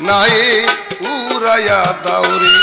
নাই উড়াইয়া দাওরে।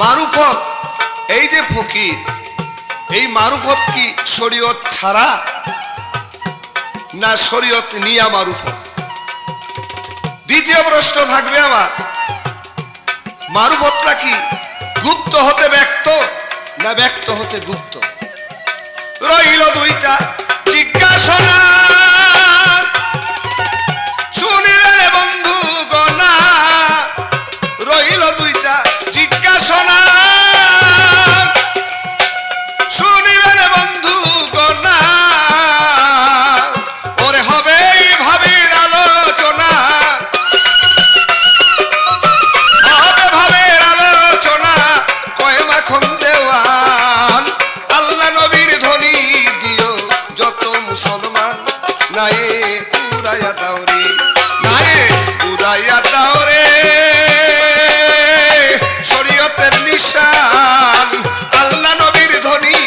মারুফত এই যে ফকির, এই মারুফত কি শরীয়ত ছাড়া না শরীয়ত নিয়া মারুফত? দ্বিতীয় প্রশ্ন থাকবে আমার, মারুফতটা কি গুপ্ত হতে ব্যক্ত না ব্যক্ত হতে গুপ্ত? রইল দুইটা জিজ্ঞাসা, শুনিলে বন্ধু গনা, রইল দুইটা জিজ্ঞাসা, শুনিলে বন্ধু গনা, ওরে হবে এই ভাবের আলোচনা, হবে ভাবের আলোচনা, কয় মাখন দেওয়ান আল্লাহ নবীর ধ্বনি দিও যত মুসলমান, নাই উড়াইয়া দাও রে, নাই উড়াইয়া দাও রে শরীয়তের নিশান, আল্লাহ নবীর ধ্বনি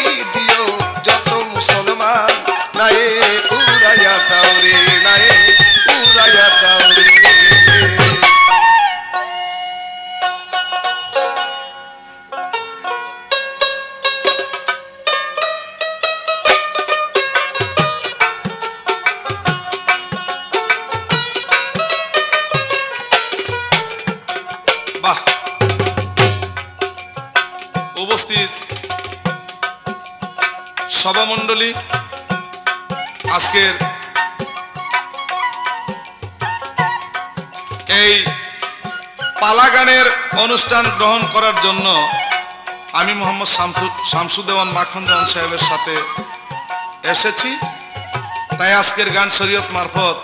সভামণ্ডলী, আজকের এই পালা গানের অনুষ্ঠান গ্রহণ করার জন্য আমি মোহাম্মদ শামসুদ্দেওয়ান মাখন দেওয়ান সাহেবের সাথে এসেছি। তাই আজকের গান শরীয়ত মারফত,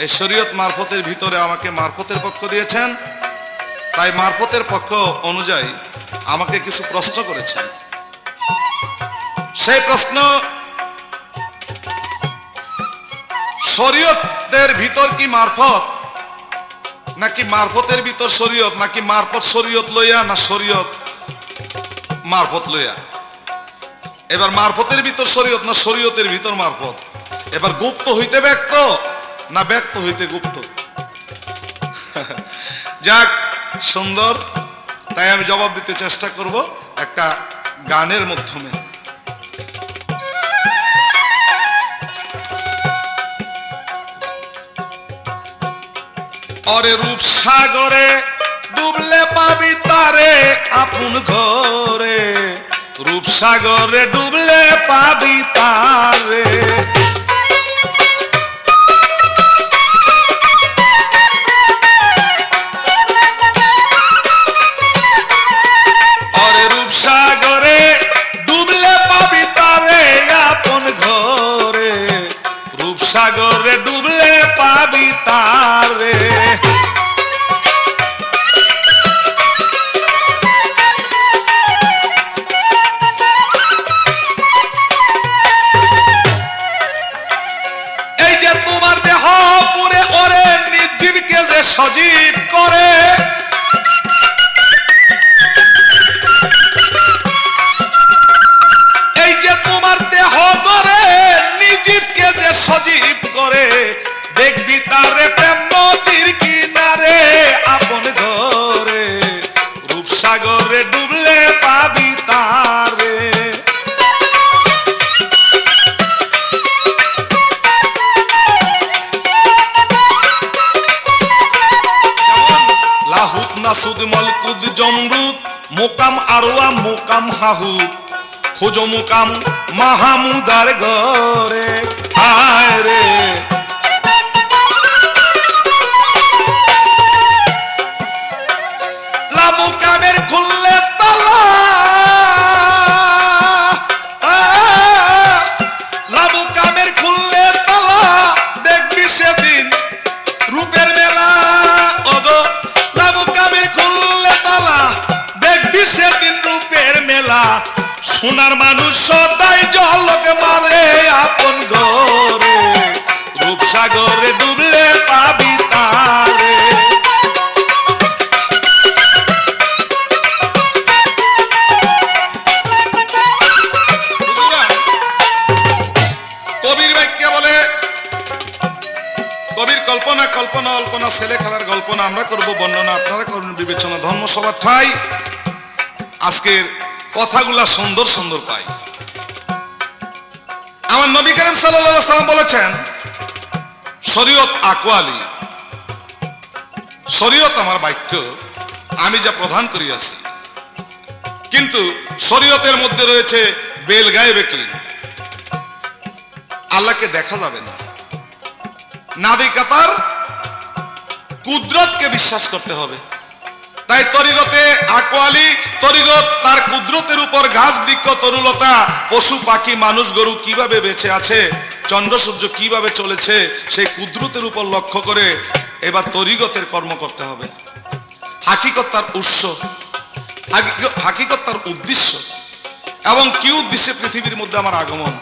এই শরীয়ত মারফতের ভিতরে আমাকে মারফতের পক্ষ দিয়েছেন। তাই মারফতের পক্ষ অনুযায়ী আমাকে কিছু প্রশ্ন করেছেন। সেই প্রশ্ন, শরীয়তের ভিতর কি মারফত, নাকি মারফতের ভিতর শরীয়ত, নাকি মারফত শরীয়ত লইয়া, না শরীয়ত মারফত লইয়া? এবার মারফতের ভিতর শরীয়ত না শরীয়তের ভিতর মারফত? এবার গুপ্ত হইতে ব্যক্ত না ব্যক্ত হইতে গুপ্ত? যাক, সুন্দর। তাই আমি জবাব দিতে চেষ্টা করব একটা গানের মাধ্যমে। অরে রূপসাগরে ডুবলে পাবি তারে আপন ঘরে, রূপসাগরে ডুবলে পাবি তারে। অরে রূপসাগরে ডুবলে পাবি তারে আপন ঘরে, রূপসাগরে ডুবলে পাবি তারে। সজীব করে এই যে তোমার দেহ গড়ে, নিজীবকে যে সজীব করে, দেখবি তারে প্রেম নদীর কিনারে আপন ঘরে, রূপসাগরে ডুবলে পাবি তারে। সুদ মলকুদ জমরুদ মোকাম আরওয়া মোকাম হাহুদ, খোঁজো মোকাম মাহমুদার ঘরে। হায় রে লামুকামের খুললে তালা, লামুকামের খুললে তালা, দেখবি সেদিন রূপের মেলা। ওগো সেদিন রূপের মেলা, সোনার মানুষ সদাই জলক মারে আপন ঘরে, রূপসাগরে ডুবলে পাবি তারে। কবির বাক্যে বলে, কবির কল্পনা, কল্পনা অল্পনা, ছেলে খেলার গল্প না। আমরা করব বর্ণনা, আপনারা করবেন বিবেচনা। ধর্মসভার ঠাই আজকের কথাগুলা সুন্দর সুন্দর পাই। আমার নবী করিম সাল্লাল্লাহু আলাইহি সাল্লাম বলেছেন, শরীয়ত আকওয়ালি, শরীয়ত আমার বাক্য, আমি যা প্রদান করিয়াছি। কিন্তু শরীয়তের মধ্যে রয়েছে বেল গায়েবে কি, আল্লাহকে দেখা যাবে না, নাদিকাতার কুদরতকে বিশ্বাস করতে হবে। তাই তরিগতে আকওয়ালি, তরিগত তার কুদরতের উপর গাছ বৃক্ষ তরুলতা, পশু পাখি মানুষ গরু কিভাবে বেঁচে আছে, চন্দ্র সূর্য কিভাবে চলেছে, সেই কুদরতের উপর লক্ষ্য করে এবার তরিগতের কর্ম করতে হবে। হাকিকত তার উৎস, হাকিকত তার উদ্দেশ্য, এবং কি উদ্দেশ্যে পৃথিবীর মধ্যে আমার আগমন।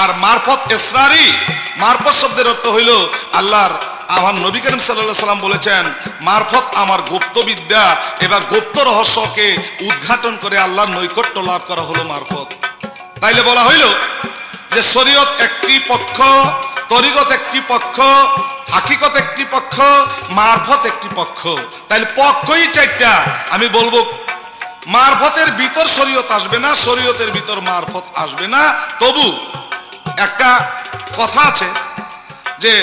আর মারফত ইসরারি, মারফত শব্দের অর্থ হইল আল্লাহর, আমার নবী করিম সাল্লাল্লাহু আলাইহি সাল্লাম বলেছেন, মারফত আমার গুপ্ত বিদ্যা। এবার গুপ্ত রহস্যকে উদ্ঘাটন করে আল্লাহর নৈকট্য লাভ করা হলো মারফত। তাইলে বলা হইল যে শরীয়ত একটি পক্ষ, তরিগত একটি পক্ষ, হাকিকত একটি পক্ষ, মারফত একটি পক্ষ। তাইলে পক্ষই চারটা। আমি বলবো মারফতের ভিতর শরীয়ত আসবে না, শরীয়তের ভিতর মারফত আসবে না। তবু একটা কথা আছে যে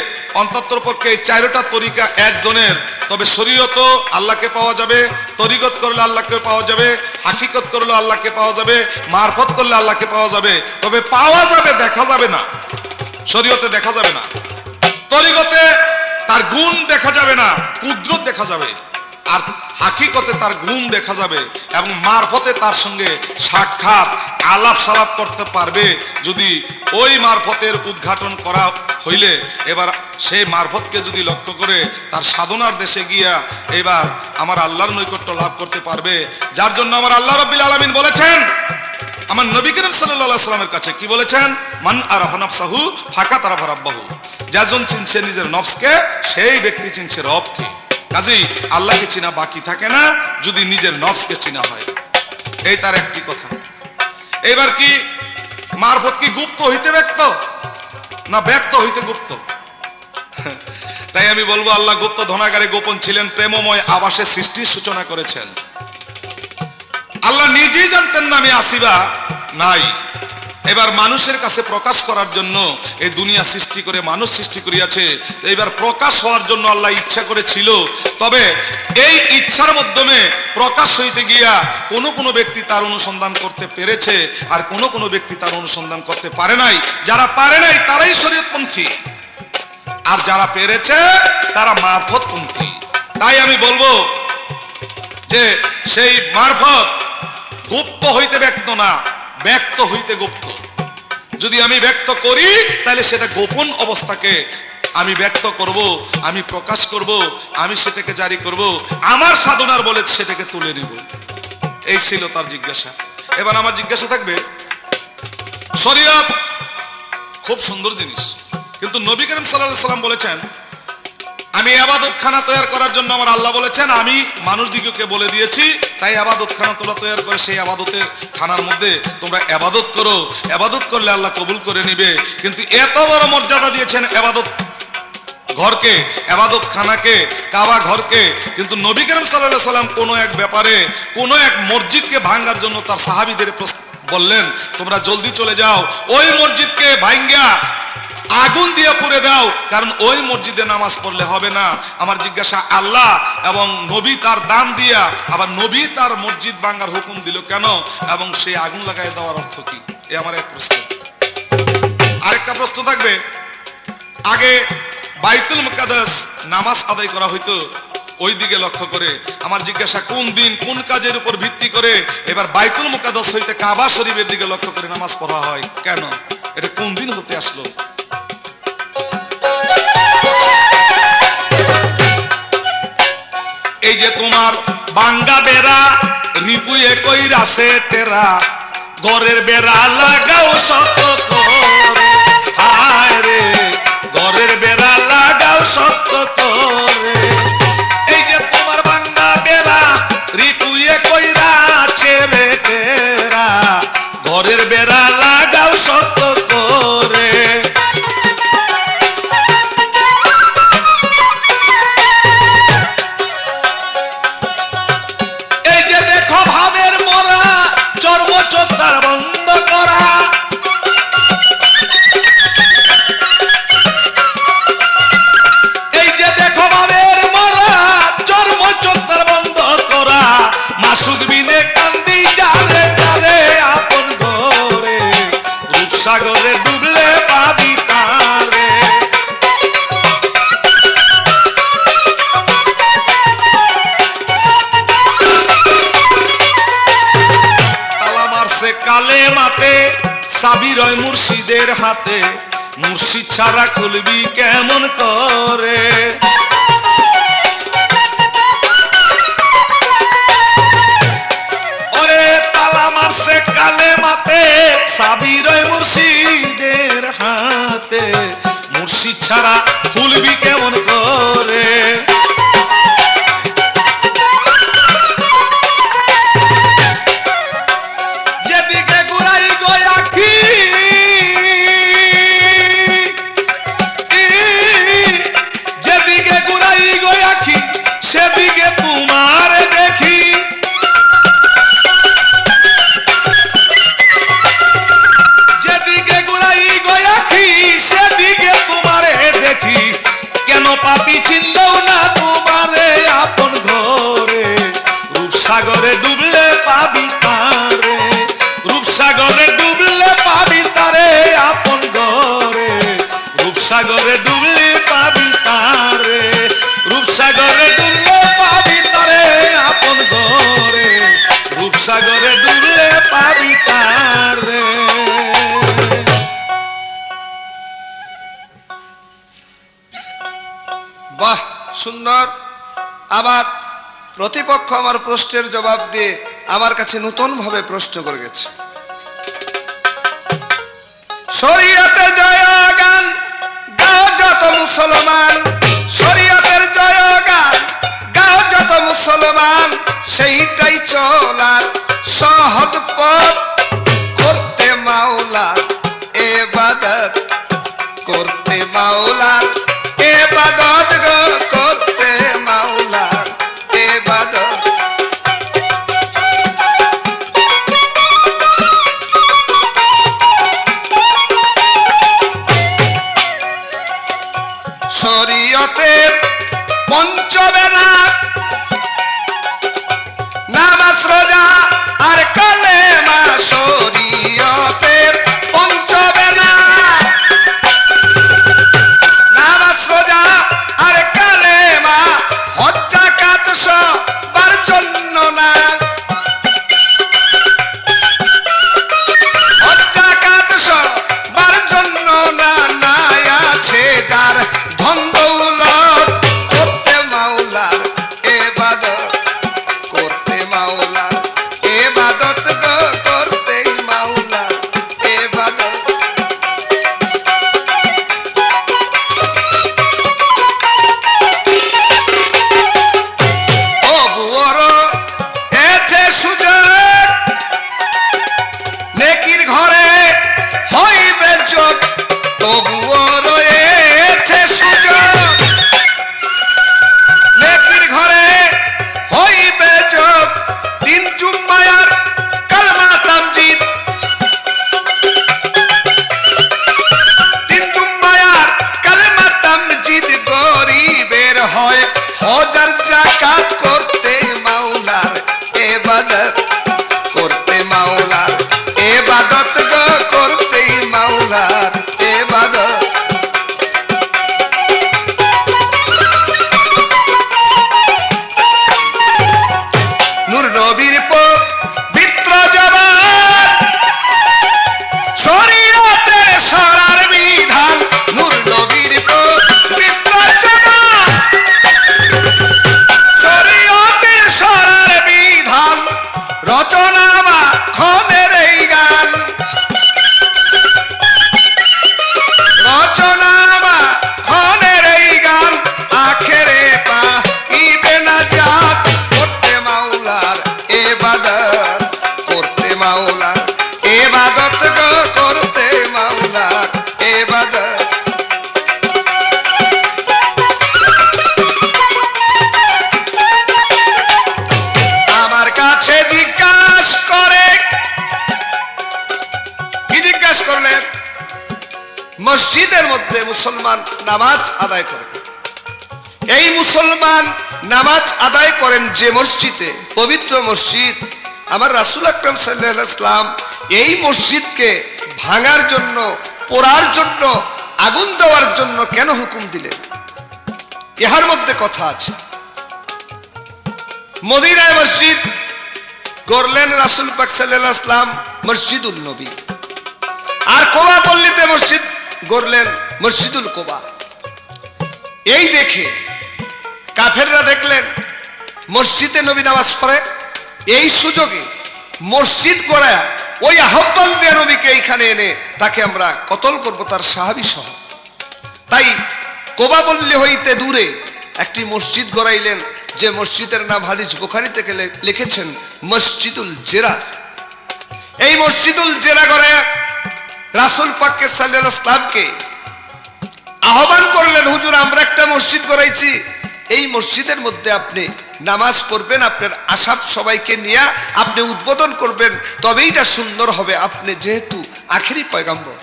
অন্ততপক্ষে এই চারটা তরিকা একজনের, তবে শরীয়ত আল্লাহকে পাওয়া যাবে, তরিকত করলে আল্লাহকে পাওয়া যাবে, হাকিকত করলে আল্লাহকে পাওয়া যাবে, মারফত করলে আল্লাহকে পাওয়া যাবে। তবে পাওয়া যাবে, দেখা যাবে না। শরীয়তে দেখা যাবে না, তরিকতে তার গুণ দেখা যাবে না, কুদরত দেখা যাবে, আর হাকিকতে তার গুণ দেখা যাবে এবং মারফতে তার সঙ্গে সাক্ষাৎ আলাপ সালাপ করতে পারবে। যদি ওই মারফতের উদ্ঘাটন করা হইলে এবার সেই মারফতকে যদি লক্ষ্য করে তার সাধনার দেশে গিয়া এবার আমার আল্লাহর নৈকট্য লাভ করতে পারবে। যার জন্য আমার আল্লাহ রাব্বুল আলামিন বলেছেন আমার নবী করিম সাল্লাল্লাহু আলাইহি ওয়াসাল্লামের কাছে, কি বলেছেন? মান আরাফা নাফসাহু ফাকাত আরাফা রাব্বাহু। যাজন চিনছে নিজের নফসকে, সেই ব্যক্তি চিনছে রবকে। কাজেই আল্লাহকে চিনা বাকি থাকে না যদি নিজের নফসকে চিনা হয়। এই তার একটি কথা। এবার কি মারফত কি গুপ্ত হইতে ব্যক্ত না ব্যক্ত হইতে গুপ্ত? তাই আমি বলবো আল্লাহ গুপ্ত ধনাগারে গোপন ছিলেন, প্রেমময় আবাসে সৃষ্টির সূচনা করেছেন। আল্লাহ নিজেই জানতেন না আমি আসিবা নাই। এবার মানুষের কাছে প্রকাশ করার জন্য এই দুনিয়া সৃষ্টি করে মানুষ সৃষ্টি করিয়াছে। এবার প্রকাশ হওয়ার জন্য আল্লাহ ইচ্ছা করেছিল, তবে এই ইচ্ছার মাধ্যমে প্রকাশ হইতে গিয়া কোনো ব্যক্তি তার অনুসন্ধান করতে পেরেছে, আর কোনো ব্যক্তি তার অনুসন্ধান করতে পারে নাই। যারা পারে নাই তারাই শরীয়তপন্থী, আর যারা পেরেছে তারা মারফতপন্থী। তাই আমি বলবো যে সেই মারফত গুপ্ত হইতে ব্যক্ত না, ব্যক্ত হইতে গুপ্ত। যদি আমি ব্যক্ত করি তাহলে সেটা গোপন অবস্থাকে আমি ব্যক্ত করব, আমি প্রকাশ করব, আমি সেটাকে জারি করব, আমার সাধনার বলে সেটাকে তুলে নিব। এই ছিল তার জিজ্ঞাসা। এবার আমার জিজ্ঞাসা থাকবে, শরীয়ত খুব সুন্দর জিনিস, কিন্তু নবী করিম সাল্লাল্লাহু আলাইহি ওয়াসাল্লাম বলেছেন আমি ইবাদতখানা তৈরি করার জন্য আমার আল্লাহ বলেছেন আমি মানুষদিগকে বলে দিয়েছি, তাই ইবাদতখানা তোমরা তৈরি করে সেই ইবাদতের খানার মধ্যে তোমরা ইবাদত করো, ইবাদত করলে আল্লাহ কবুল করে নেবে। কিন্তু এত বড় মর্যাদা দিয়েছেন ইবাদত ঘরকে, ইবাদত খানাকে, কাবা ঘরকে। কিন্তু নবী করিম সাল্লাল্লাহু আলাইহি ওয়াসাল্লাম কোনো এক ব্যাপারে কোনো এক মসজিদকে ভাঙার জন্য তার সাহাবীদের বললেন তোমরা জলদি চলে যাও, ওই মসজিদকে ভাঙ্গা আগুন দিয়ে পুড়ে দাও, কারণ ওই মসজিদে নামাজ পড়লে হবে না। আমার জিজ্ঞাসা, আল্লাহ এবং নবী তার দাম দিয়া আবার নবী তার মসজিদ ভাঙার হুকুম দিল কেন, এবং সেই আগুন লাগাই দেওয়ার অর্থ কি? এ আমার এক প্রশ্ন। আরেকটা প্রশ্ন থাকবে, আগে বাইতুল মুকাদ্দাস নামাজ আদায় করা হইতো ওই দিকে লক্ষ্য করে। আমার জিজ্ঞাসা, কোন দিন কোন কাজের উপর ভিত্তি করে এবার বাইতুল মুকাদ্দাস হইতে কাবা শরীফের দিকে লক্ষ্য করে নামাজ পড়া হয় কেন? এটা কোন দিন হতে আসলো? এই যে তোমার বাঙ্গা বেড়া রিপুয়ে কইরাছে টেরা, ঘরের বেড়া লাগাও শক্ত করে, হায় রে ঘরের বেড়া লাগাও শক্ত করে। এই যে তোমার বাঙ্গা বেড়া রিপুয়ে কইরাছে রে টেরা, ঘরের বেড়া লাগাও শক্ত করে। সাগরে ডুবলে পাবি তারে। তালা মারছে কালে মাতে, চাবি রয় মুর্শিদের হাতে, মুর্শিদ ছাড়া খুলবি কেমন করে। ওরে তালা মারছে কালে মাতে, চাবি রয় মুর্শিদের হাতে, মুর্শিদ ছাড়া খুলবি কেমন করে। যেদিকে ঘুরাই গয়াকি, যেদিকে ঘুরাই গয়াকি সেদিকে তোমার দেখি। যেদিকে ঘুরাই গয়াকি সেদিকে তোমারে দেখি, রূপসাগরে ডুবলে পাবি তারে, রূপসাগরে ডুবলে পাবি তারে আপন ঘরে, রূপসাগরে ডুবলে পাবি তারে, রূপসাগরে ডুবলে পাবি তারে আপন ঘরে, রূপসাগরে ডুবলে পাবি তারে। বাহ, সুন্দর। আবার প্রতিপক্ষ আমার প্রশ্নের জবাব দিয়ে আমার কাছে নতুন ভাবে প্রশ্ন করে গেছে। শরীয়তের জয় গান গাও যত মুসলমান, শরীয়তের জয় গান গাও যত মুসলমান, সেইটাই চলার সহজ পথ, করতে মাওলার ইবাদত, করতে মাওলার ইবাদত গো, করতে মাওলার ইবাদত। শরীয়তের পঞ্চবেনা নামাজ রোজা আর কালেমা, শরীয়তের পঞ্চবেনা নামাজ রোজা আর কালেমা, হজ যাকাত সবার জন্য না, হজ যাকাত সবার জন্য না, নাই আছে যার ধন দৌলত, করতে মাওলার ইবাদত, করতে মাওলার ইবাদত গো, করতে মাওলার ইবাদত। তবুও এছে সুযোগ, নেকির ঘরে হইবে যোগ, তবুও রয়েছে সুযোগ, নেকির ঘরে হইবে যোগ, দিন জুম্মায়ার কালমা তামজিদ, দিন জুম্মায়ার কালমা তামজিদ, গরিবের হয় হজার যাকাত, করতে মাওলার ইবাদত, করতে মাওলার ইবাদত গো, করতে মাওলার ইবাদত। নূর নবীর পবিত্র জবান, শরীয়তের সরার বিধান, নূর নবীর পবিত্র জবান, শরীয়তের সরার বিধান, রচনা বা খনের এই গান, রচনা বা খনের এই গান, আখেরে পাইবে না জাত, করতে মাওলার ইবাদত, করতে মাওলার ইবাদত গো, করতে মাওলার ইবাদত। আমার কাছে জিজ্ঞাসা করে, কি জিজ্ঞাসা করলেন? মসজিদের মধ্যে মুসলমান নামাজ আদায় করে, এই মুসলমান নামাজ আদায় করেন যে মসজিদে, পবিত্র মসজিদ, আমার রাসূল আকরাম সাল্লাল্লাহু আলাইহি ওয়াসাল্লাম এই মসজিদকে ভাঙার জন্য, পোড়ার জন্য, আগুন দেওয়ার জন্য কেন হুকুম দিলেন? ইহার মধ্যে কথা আছে। মদিনায় মসজিদ গড়লেন রাসূল পাক সাল্লাল্লাহু আলাইহি ওয়াসাল্লাম, মসজিদুল নবী, আর কোবা পল্লীতে মসজিদ গড়লেন, মসজিদুল কোবা। এই দেখে কাফেররা দেখলেন মসজিদে নবী নামাজ পড়ে, এই সুযোগে মসজিদ গড়ায় ওই আহ্বান দিয়ে নবীকে এইখানে এনে তাকে আমরা কতল করব, তার সাহাবী সহ। তাই কোবা পল্লী হইতে দূরে একটি মসজিদ গড়াইলেন, যে মসজিদের নাম হাদিস বুখারী থেকে লিখেছেন মসজিদুল জেরার। এই মসজিদুল জেরা গড়ে রাসূল পাক সাল্লাল্লাহু আলাইহি ওয়াসাল্লামকে আহ্বান করলেন, হুজুর আমরা একটা মসজিদ গড়াইছি, এই মসজিদের মধ্যে আপনি নামাজ পড়বেন, আপনার আশাব সবাইকে নিয়ে আপনি উদ্বোধন করবেন, তবেই এটা সুন্দর হবে, আপনি যেহেতু আখেরি পয়গম্বর।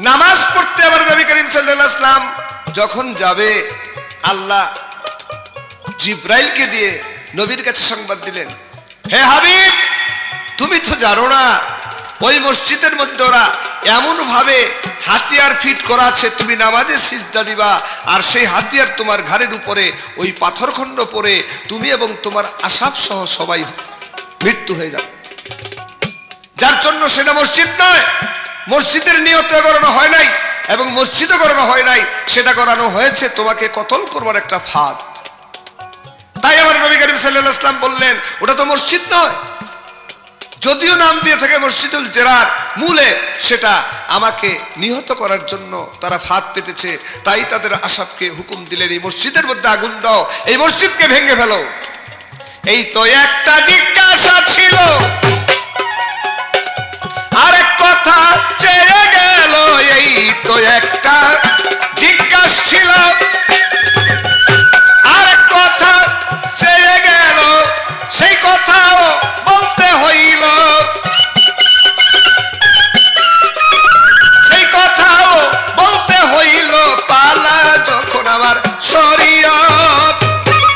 নামাজ পড়তে আমার নবী করিম সাল্লাল্লাহু আলাইহি ওয়াসাল্লাম যখন যাবে, আল্লাহ জিব্রাইলকে দিয়ে নবীর কাছে সংবাদ দিলেন, হে হাবিব, তুমি তো জানো না ওই মসজিদের মধ্যে ওরা এমন ভাবে হাতিয়ার ফিট করা আছে, তুমি নামাজে সিজদা দিবা আর সেই হাতিয়ার তোমার ঘাড়ের উপরে ওই পাথরখণ্ড পরে তুমি এবং তোমার আসাব সহ সবাই মৃত্যু হয়ে যাবে। যার জন্য সেটা মসজিদ নয়, মসজিদের নিয়তে করানো হয় নাই এবং মসজিদও করানো হয় নাই, সেটা করানো হয়েছে তোমাকে কতল করবার একটা ফাঁদ। তাই আমার নবী করিম সাল্লাল্লাহু আলাইহি ওয়াসাল্লাম বললেন, ওটা তো মসজিদ নয়, যদিও নাম দিয়ে থাকে মসজিদুল জেরার, মূলে সেটা আমাকে নিহত করার জন্য তারা ফাঁদ পেতেছে। তাই তাদের আসাবকে হুকুম দিলেন, এই মসজিদের মধ্যে আগুন দাও, এই মসজিদকে ভেঙে ফেলো। এই তো একটা জিজ্ঞাসা ছিল, আরেক কথা চেয়ে গেল, এই তো একটা জিজ্ঞাসা ছিল, আরেক কথা চেয়ে গেল, সেই কথাও বলতে হইল, সেই কথাও বলতে হইল, পালা যখন আমার শরীয়ত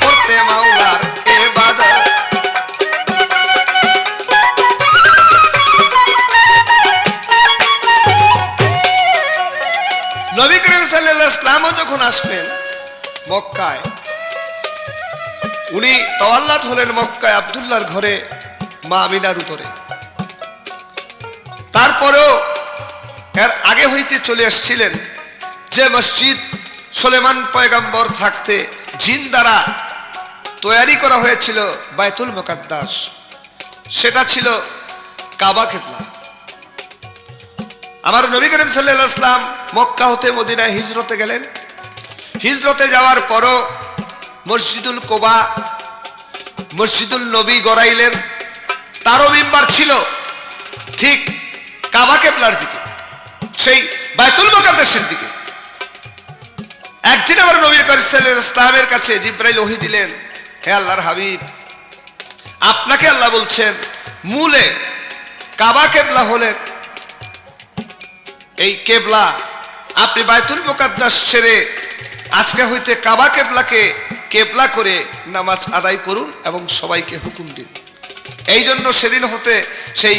করতে মাওলার ইবাদত। নবী করিম সাল্লাল্লাহু আলাইহি ওয়াসাল্লাম যখন আসলেন মক্কায়, উনি তাওয়াল্লাত হলেন মক্কায় আব্দুল্লাহর ঘরে মা আমিনার উপরে। তারপরেও এর আগে হইতে চলে আসছিলেন যে মসজিদ সুলেমান পয়গম্বর থাকতে জিন দ্বারা তৈরি করা হয়েছিল বাইতুল মুকাদ্দাস, সেটা ছিল কাবা কিবলা। আমার নবী করিম সাল্লাল্লাহু আলাইহি ওয়াসাল্লাম মক্কা হতে মদিনায় হিজরতে গেলেন। হিজরতে যাওয়ার পরও মসজিদুল কোবা, মসজিদুল নবী গড়াইলেন। তারও মিম্বার ছিল ঠিক কাবা কিবলার দিকে, সেই বাইতুল মুকাদ্দাসের দিকে। একদিন আমার নবী করিম সাল্লাল্লাহু আলাইহি ওয়াসাল্লামের কাছে জিবরাইল ওহী দিলেন, হে আল্লাহর হাবিব, আপনাকে আল্লাহ বলছেন মূলে কাবা কিবলা হলেন এই কেবলা, আপনি বাইতুল মুকাদ্দাস ছেড়ে আজকে হইতে কাবা কেবলাকে কেবলা করে নামাজ আদায় করুন এবং সবাইকে হুকুম দিন। এই জন্য সেদিন হতে সেই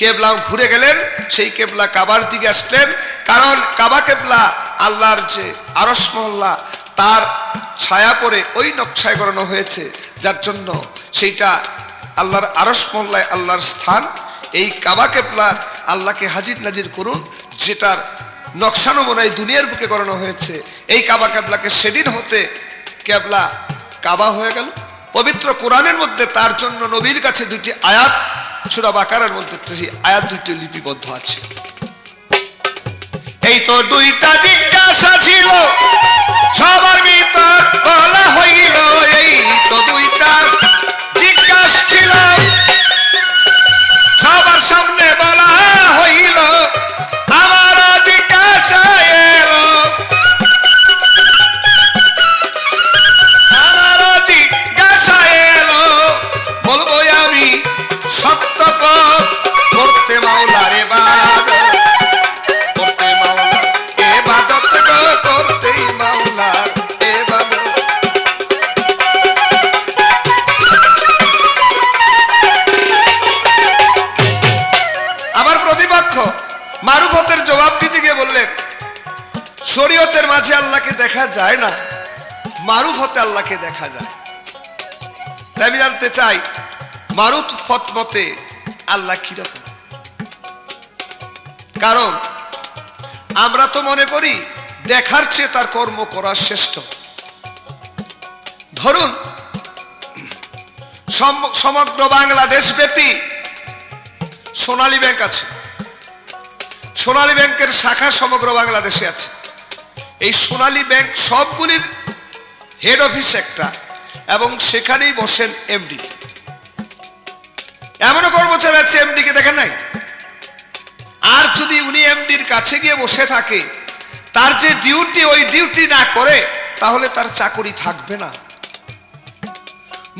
কেবলা ঘুরে গেলেন, সেই কেবলা কাবার দিকে আসলেন। কারণ কাবা কেবলা আল্লাহর যে আরশ মহল্লা তার ছায়া পড়ে ওই নকশায় করানো হয়েছে, যার জন্য সেইটা আল্লাহর আরশ মহল্লায় আল্লাহর স্থান। এই কাবা কেবলার আল্লাহকে হাজির নাজির করুন, যেটার নকশা নমুনায় দুনিয়ার বুকে করানো হয়েছে। এই কাবা কেবলাকে সেদিন হতে কেবলা কাবা হয়ে গেল। পবিত্র কোরআনের মধ্যে তার জন্য নবীর কাছে দুটি আয়াত, সূরা বাকারার মধ্যে সেই আয়াত দুটি লিপিবদ্ধ আছে। এই তো দুইটা জিজ্ঞাসা ছিল, সবার ভিতর বলা হইল, এই তো দুইটা জিজ্ঞাসা ছিল, সবার সামনে বলা হইল, আমার জিজ্ঞাসা এলো, আমার জিজ্ঞাসা এলো, বলবো আমি সত্য করতে মাওলার ইবাদত, করতে মাওলার ইবাদত গো, করতে মাওলার ইবাদত। আমার প্রতিপক্ষ মারুফতের জবাব দিতে গিয়ে বললেন, শরীয়তের মাঝে আল্লাহকে দেখা যায় না, মারুফতে আল্লাহকে দেখা যায়। তাই আমি জানতে চাই মারুফত মতে আল্লাহ কিরকম? কারণ আমরা তো মনে করি দেখার চেয়ে তার কর্ম করা শ্রেষ্ঠ। ধরুন সমগ্র বাংলাদেশ ব্যাপী সোনালী ব্যাংক আছে, সোনালী ব্যাংকের শাখা সমগ্র বাংলাদেশে আছে। এই সোনালী ব্যাংক সবগুলির হেড অফিস একটা, এবং সেখানেই বসেন এমডি। এমনও কর্মচারী আছে এমডি কে দেখেন নাই। আর যদি উনি এমডির কাছে গিয়ে বসে থাকে, তার যে ডিউটি ওই ডিউটি না করে, তাহলে তার চাকরি থাকবে না।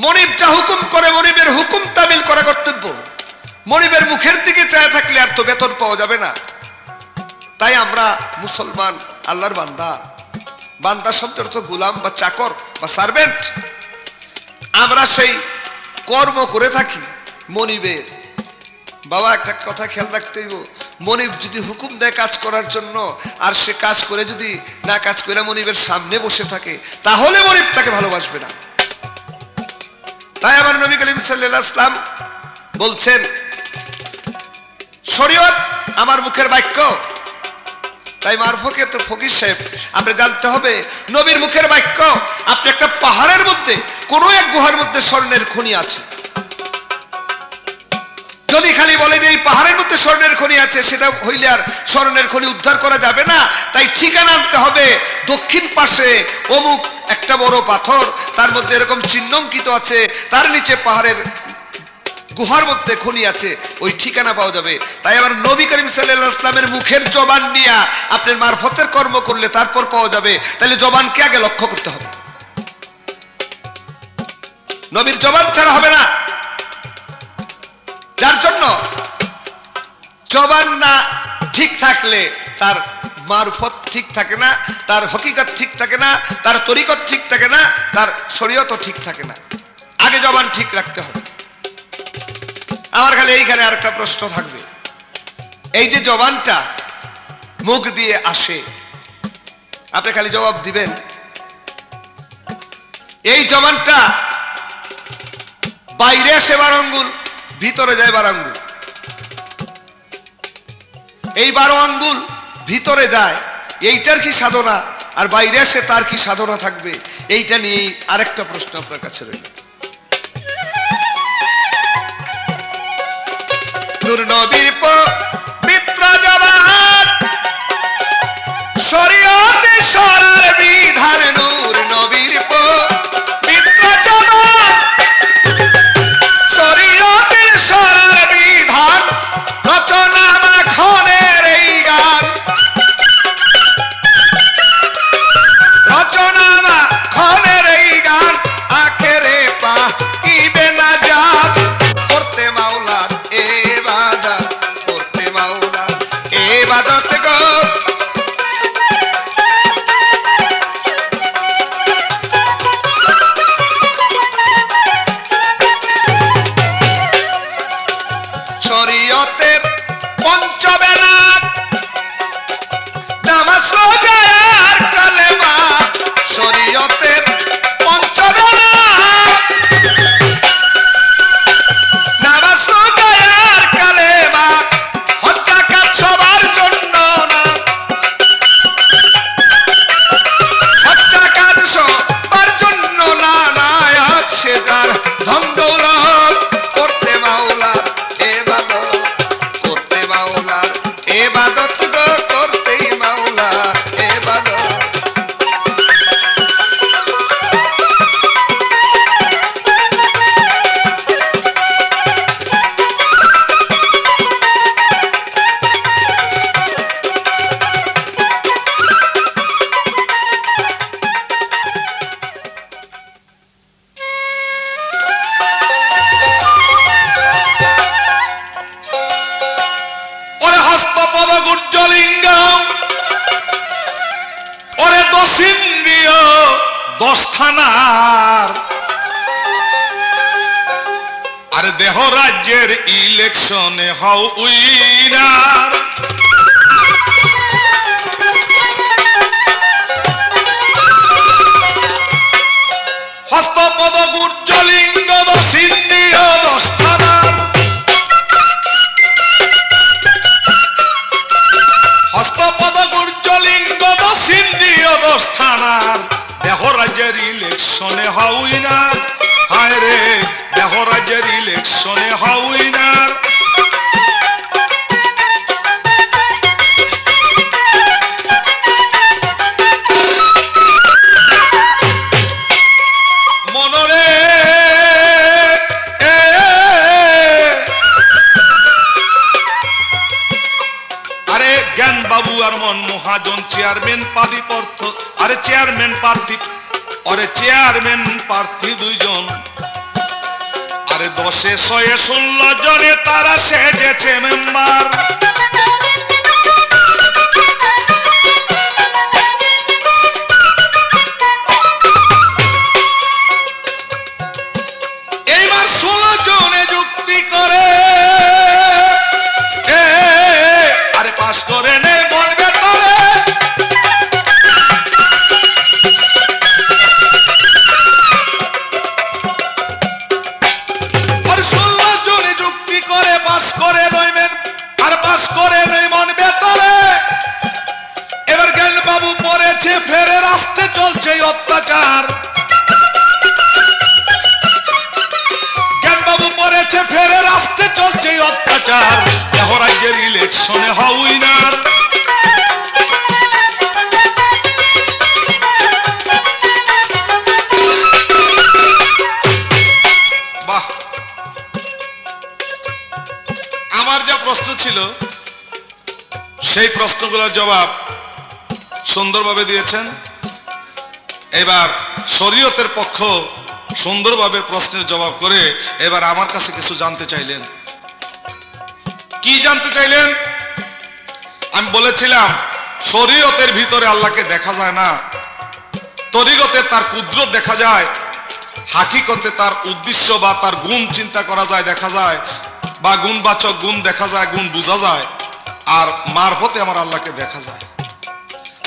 মনিব যা হুকুম করে, মনিবের হুকুম তামিল করা কর্তব্য। মনিবের মুখের দিকে চায় থাকলে আর তো বেতন পাওয়া যাবে না। তাই আমরা মুসলমান, আল্লাহর বান্দা। বান্দা শব্দের অর্থ গোলাম বা চাকর বা সার্ভেন্ট। আমরা সেই কর্ম করে থাকি মনিবের। বাবা একটা কথা খেয়াল রাখতে হইব, মনিব যদি হুকুম দেয় কাজ করার জন্য, আর সে কাজ করে যদি না কাজ করে মনিবের সামনে বসে থাকে, তাহলে মনিব তাকে ভালোবাসবে না। তাই আমার নবী করিম সাল্লাল্লাহু আলাইহি ওয়াসাল্লাম বলছেন, শরীয়ত আমার মুখের বাক্য। তাই মারফকে ফকির সাহেব আমরা জানতে হবে, নবীর মুখের বাক্য। আপনি একটা পাহাড়ের মধ্যে কোনো এক গুহার মধ্যে স্বর্ণের খনি আছে, যদি খালি বলে যে এই পাহাড়ের মধ্যে স্বর্ণের খনি আছে, সেটা হইলে আর স্বর্ণের খনি উদ্ধার করা যাবে না। তাই ঠিকানা আনতে হবে, দক্ষিণ পাশে অমুক একটা বড় পাথর, তার মধ্যে এরকম চিহ্নঙ্কিত আছে, তার নিচে পাহাড়ের গুহার মধ্যে খনি আছে, ওই ঠিকানা পাওয়া যাবে। তাই আবার নবী করিম সাল্লাল্লাহু আলাইহি ওয়াসাল্লামের মুখের জবান নিয়ে আপনার মারফতের কর্ম করলে তারপর পাওয়া যাবে। তাহলে জবানকে আগে লক্ষ্য করতে হবে, নবীর জবান ছাড়া হবে না। যার জন্য জবান না ঠিক থাকলে তার মারফত ঠিক থাকে না, তার হকিকত ঠিক থাকে না, তার তরিকত ঠিক থাকে না, তার শরীয়তও ঠিক থাকে না। আগে জবান ঠিক রাখতে হবে। আমার খালি এইখানে আরেকটা প্রশ্ন থাকবে, এই যে জবানটা মুখ দিয়ে আসে, আপনি খালি জবাব দিবেন, এই জবানটা বাইরে আসে 12 আঙ্গুল, ভিতরে যায় 12 আঙ্গুল। এই 12 আঙ্গুল ভিতরে যায়, এইটার কি সাধনা, আর বাইরে আসে তার কি সাধনা থাকবে? এইটা নিয়ে আরেকটা প্রশ্ন আপনার কাছে রইল। নূর নবীর পবিত্র জবান, শরীয়তে সরার বিধান, নূর নবীর পবিত্র জবান, শরীয়তের সরার বিধান, রচনা মাখনের এই গান, রচনা মাখনের এই গান, আখেরে পাইবে না জাত, করতে মাওলার ইবাদত, করতে মাওলার ইবাদত গো। শরীয়তের পঞ্চবেলাত, নামাজ রোজা আর কালেমা, শরীয়তের পঞ্চবেলাত, নামাজ রোজা আর কালেমা, হজ যাকাত সবার জন্য না, হজ যাকাত সবার জন্য না, না আছে যার ধন দৌলত, করতে মাওলার ইবাদত, করতে মাওলার ইবাদত গো, করতেই মাওলার ইবাদত। ওরে হস্তপদ গুর্জলিঙ্গ, ওরে দশিন্দ্রিয় 10 থানার, আরে দেহ রাজ্যের ইলেকশনে হও উইনার, হস্তপদ গুর্জলিঙ্গ, দশিন্দ্রিয় 10 থানার, হস্তপদ গুর্জলিঙ্গ, দশিন্দ্রিয় 10 থানার, দেহ রাজ্যের ইলেকশনে হও উইনার, হায় রে দেহ রাজ্যের ইলেকশনে হও উইনার। মনরে আরে জ্ঞান বাবু আর মন মহাজন চেয়ারম্যান পাদি পর্থ, আরে চেয়ারম্যান প্রার্থী, আরে চেয়ারম্যান প্রার্থী 2 জন, আরে 10 6 16 জনে তারা সেজেছে মেম্বার, অফিসার দেহ রাজ্যের ইলেকশনে হও উইনার। বাহ, আমার যা প্রশ্ন ছিল সেই প্রশ্নগুলোর জবাব সুন্দরভাবে দিয়েছেন। এবার শরীয়তের পক্ষ সুন্দরভাবে প্রশ্নের জবাব করে এবার আমার কাছে কিছু জানতে চাইলেন। কি জানতে চাইলেন? আমি বলেছিলাম শরীয়তের ভিতরে আল্লাহকে দেখা যায় না, তরিকতে তার কুদরত দেখা যায়, হাকিকতে তার উদ্দেশ্য বা তার গুণ চিন্তা করা যায়, দেখা যায়, বা গুণবাচক গুণ দেখা যায়, গুণ বোঝা যায়, আর মারফতে আমার আল্লাহকে দেখা যায়।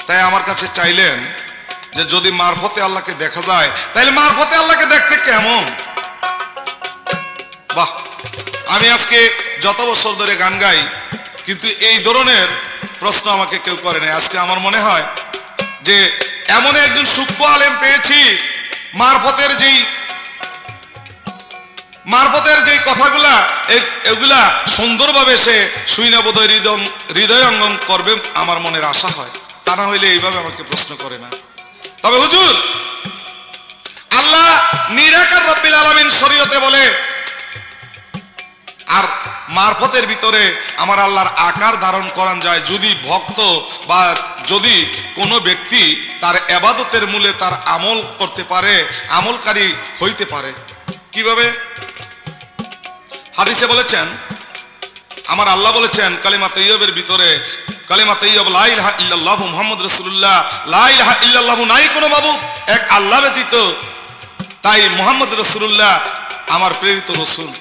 তাই আমার কাছে চাইলেন যে যদি মারফতে আল্লাহকে দেখা যায় তাহলে মারফতে আল্লাহকে দেখতে কেমন? বাহ, আমি আজকে যত বছর ধরে গান গাই কিন্তু এই ধরনের প্রশ্ন আমাকে কেউ করে নাই। আজকে আমার মনে হয় যে এমন একজন সূক্ষ্ম আলেম পেয়েছি, মারফতের যেই কথাগুলা এগুলা সুন্দরভাবে সে শুইনা বোধহয় হৃদয়ঙ্গম করবে আমার মনের আশা হয়। তা না হইলে এইভাবে আমাকে প্রশ্ন করে না। তবে হুজুর, আল্লাহ নিরাকার রব্বিল আলামিন শরীয়তে বলে, আর মারফতের ভিতরে আমার আল্লাহর আকার ধারণ করান যায় যদি ভক্ত বা যদি কোনো ব্যক্তি তার ইবাদতের মূলে তার আমল করতে পারে, আমলকারী হইতে পারে। কিভাবে? হাদিসে বলেছেন, আমার আল্লাহ বলেছেন কালিমা তাইয়্যিবের ভিতরে, কালিমা তাইয়্যিব লা ইলাহা ইল্লাল্লাহ মুহাম্মদ রাসূলুল্লাহ, লা ইলাহা ইল্লাল্লাহ নাই কোনো মাবুদ এক আল্লাহ ব্যতীত, তাই মুহাম্মদ রাসূলুল্লাহ আমার প্রেরিত রাসূল।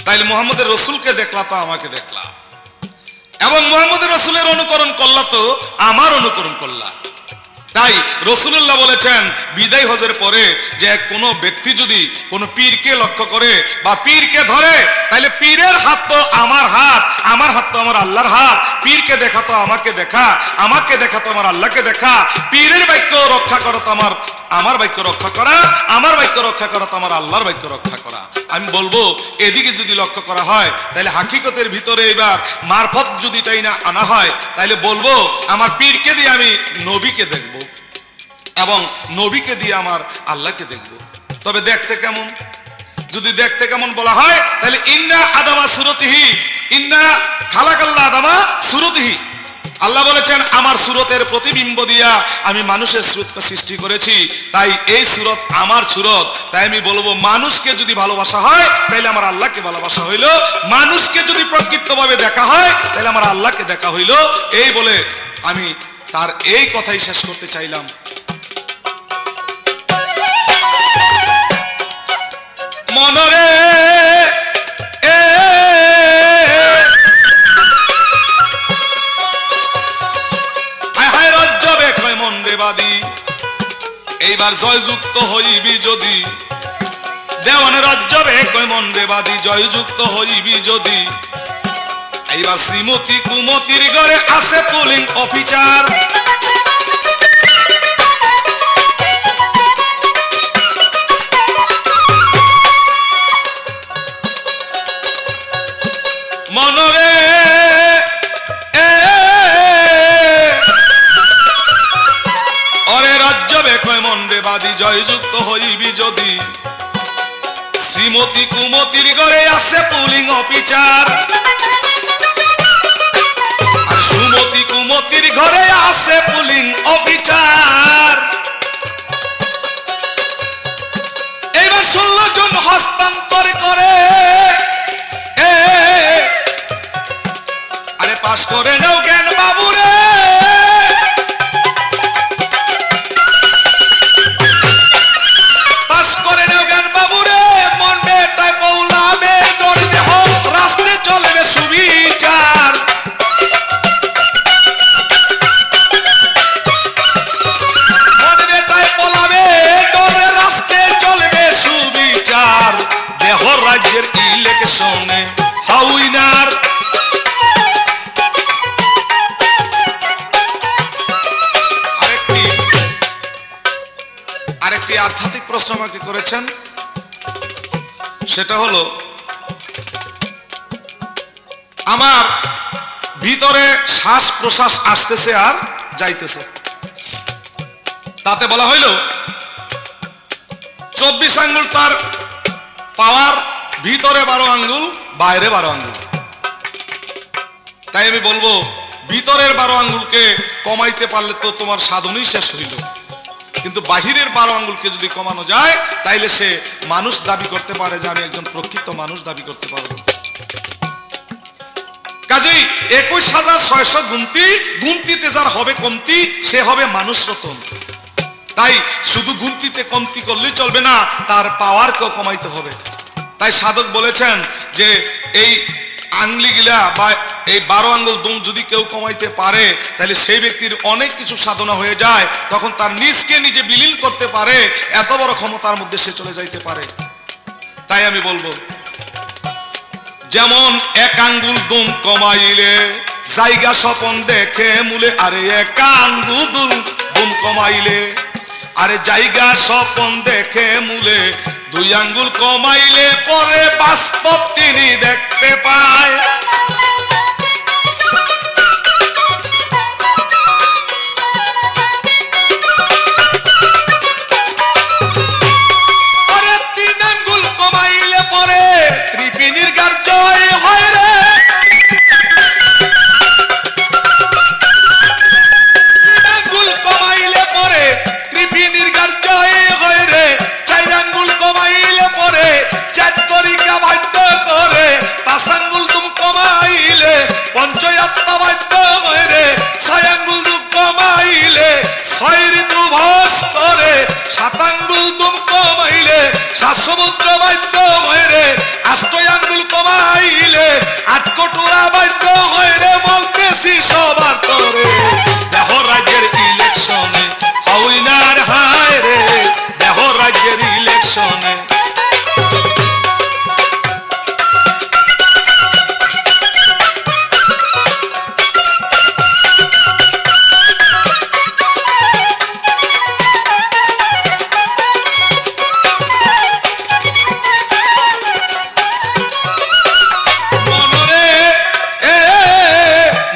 তাইলে মুহাম্মদের রাসূলকে দেখলা তো আমাকে দেখলা, এবং মুহাম্মদের রাসূলের অনুকরণ করলা তো আমার অনুকরণ করলা। তাই রাসূলুল্লাহ বলেছেন বিদায় হজের পরে যে কোনো ব্যক্তি যদি কোনো পীরকে লক্ষ্য করে বা পীরকে ধরে, তাহলে পীরের হাত তো আমার হাত, আমার হাত তো আমার আল্লাহর হাত। পীরকে দেখা তো আমাকে দেখা, আমাকে দেখা তো আমার আল্লাহকে দেখা। পীরের বাক্য রক্ষা করা তো আমার বাক্য রক্ষা করা, আমার বাক্য রক্ষা করা তো আমার আল্লাহর বাক্য রক্ষা করা। আমি বলবো এদিকে যদি লক্ষ্য করা হয় তাহলে হাকিকতের ভিতরে এবার মারফত যদি তাই না আনা হয় তাহলে বলবো আমার পীরকে দিয়ে আমি নবীকে দেখব এবং নবীকে দিয়ে আমার আল্লাহকে দেখব। তবে দেখতে কেমন? যদি দেখতে কেমন বলা হয় তাহলে ইন্না আদামা সুরতিহি, ইন্না খালাকাল্লাহ আদামা সুরতিহি, আল্লাহ বলেছেন আমার সুরতের প্রতিবিম্ব দিয়া আমি মানুষের সুরতকে সৃষ্টি করেছি, তাই এই সুরত আমার সুরত। তাই আমি বলবো মানুষকে যদি ভালোবাসা হয় তাহলে আমার আল্লাহকে ভালোবাসা হইল, মানুষকে যদি প্রকৃতভাবে দেখা হয় তাহলে আমার আল্লাহকে দেখা হইল। এই বলে আমি তার এই কথাই শেষ করতে চাইলাম। মনরে এইবার জয়যুক্ত হইবি যদি, দেওয়ান রাজ্যবে কয় মন রে বাদি, জয়যুক্ত হইবি যদি। এইবার শ্রীমতী কুমতির ঘরে আছে পুলিং অফিসার, মনরে জয়যুক্ত হইবি যদি। শ্রীমতী কুমতির ঘরে আছে পুলিং অফিসার, আর সুমতি কুমতির ঘরে আছে পুলিং অফিসার। এইবার 16 জন হস্তান্তর করে, আরে পাশ করে নাও জ্ঞান বাবুরে, ইলেকশনে হাউইনার। আরেকটি আধ্যাত্মিক প্রশ্ন আমাকে করেছেন, সেটা হলো আমার ভিতরে শ্বাস প্রশ্বাস আসতেছে আর যাইতেছে। তাতে বলা হইল 24 আঙ্গুল তার পাওয়ার, ভিতরে 12 আঙ্গুল, বাইরে 12 আঙ্গুল। তাই আমি বলবো ভিতরের 12 আঙ্গুলকে কমাইতে পারলে তো তোমার সাধনই শেষ হইল, কিন্তু বাহিরের 12 আঙ্গুলকে যদি কমানো যায় তাইলে সে মানুষ দাবি করতে পারে যে আমি একজন প্রকৃত মানুষ দাবি করতে পারবো। কাজেই 21,600 গুনতিতে যার হবে কমতি, সে হবে মানুষ রতন। তাই শুধু গুনতিতে কমতি করলে চলবে না, তার পাওয়ারকেও কমাইতে হবে। তাই সাধক বলেছেন যে এই আঙ্গুলিগুলা বা এই 12 আঙ্গুল দুম যদি কেউ কমাইতে পারে তাহলে সেই ব্যক্তির অনেক কিছু সাধনা হয়ে যায়, তখন তার নিজকে নিজে বিলীন করতে পারে, এত বড় ক্ষমতার মধ্যে সে চলে যাইতে পারে। তাই আমি বলবো যেমন 1 আঙ্গুল দুম কমাইলে জায়গা স্বপন দেখে মূলে, আরে 1 আঙ্গুল দুম কমাইলে আরে জায়গা স্বপন দেখে মূলে, 2 আঙ্গুল কমাইলে পরে বাস্তব তিনি দেখতে পায়। আরে 3 আঙ্গুল কমাইলে পরে ত্রিপিনীর গার জয় হয় রে। 3 আঙ্গুল কমাইলে পরে ত্রিপিনীর গার জয় হয় রে। 4 আঙ্গুল কমাইলে পরে 4 তরিকা বাধ্য করে, 5 আঙ্গুল তুম কমাইলে পঞ্চয়াত্মা বাধ্য হয় রে। 6 আঙ্গুল তুম কমাইলে 6 ঋতু ভাস করে, 7 আঙ্গুল তুম কমাইলে 7 সমুদ্র বাধ্য হয় রে। 8 আঙ্গুল কমাইলে 8 কটুরা বাধ্য হয় রে। বলতেছি সবার তরে দেহ রাজ্যের ইলেকশনে হই না আর হায় রে, দেহ রাজ্যের ইলেকশনে। মনরে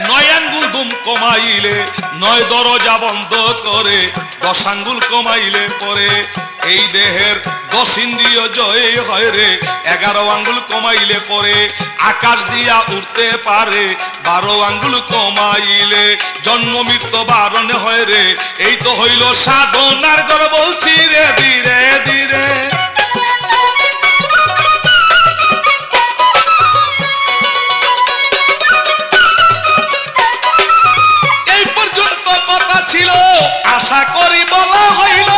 9 আঙ্গুল দুম কমাইলে 9 দরজা বন্ধ করে, 10 আঙ্গুল কমাইলে পরে এই দেহের 10 ইন্দ্রিয় জয় হয় রে। 11 আঙ্গুল কমাইলে পরে আকাশ দিয়া উঠতে পারে, 12 আঙ্গুল কমাইলে জন্ম মৃত্যু বারণ হয় রে। এই তো হইল সাধনার ঘর বলছি রে ধীরে ধীরে। এই পর্যন্ত কথা ছিল, আশা করি বলা হইল।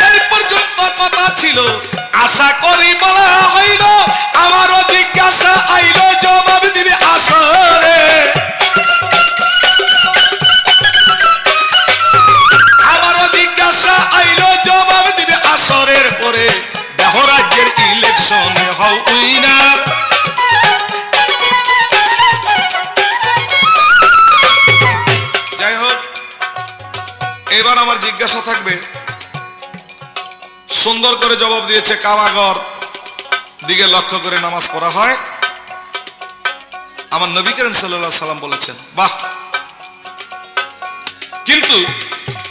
এই পর্যন্ত কথা ছিল, আশা করি বলা হইল। আমারও জিজ্ঞাসা আইল, জবাব দিবি আসরে। আমারও জিজ্ঞাসা আইল, জবাব দিবি আসরের পরে। দেহ রাজ্যের ইলেকশনে হও উইনার। যাই হোক, এবার আমার জিজ্ঞাসা থাকবে, সুন্দর করে জবাব দিয়েছে, কাবাঘর দিকে লক্ষ্য করে নামাজ পড়া হয়। আমার নবী করিম সাল্লাল্লাহু আলাইহি সাল্লাম বলেছেন, বাহ। কিন্তু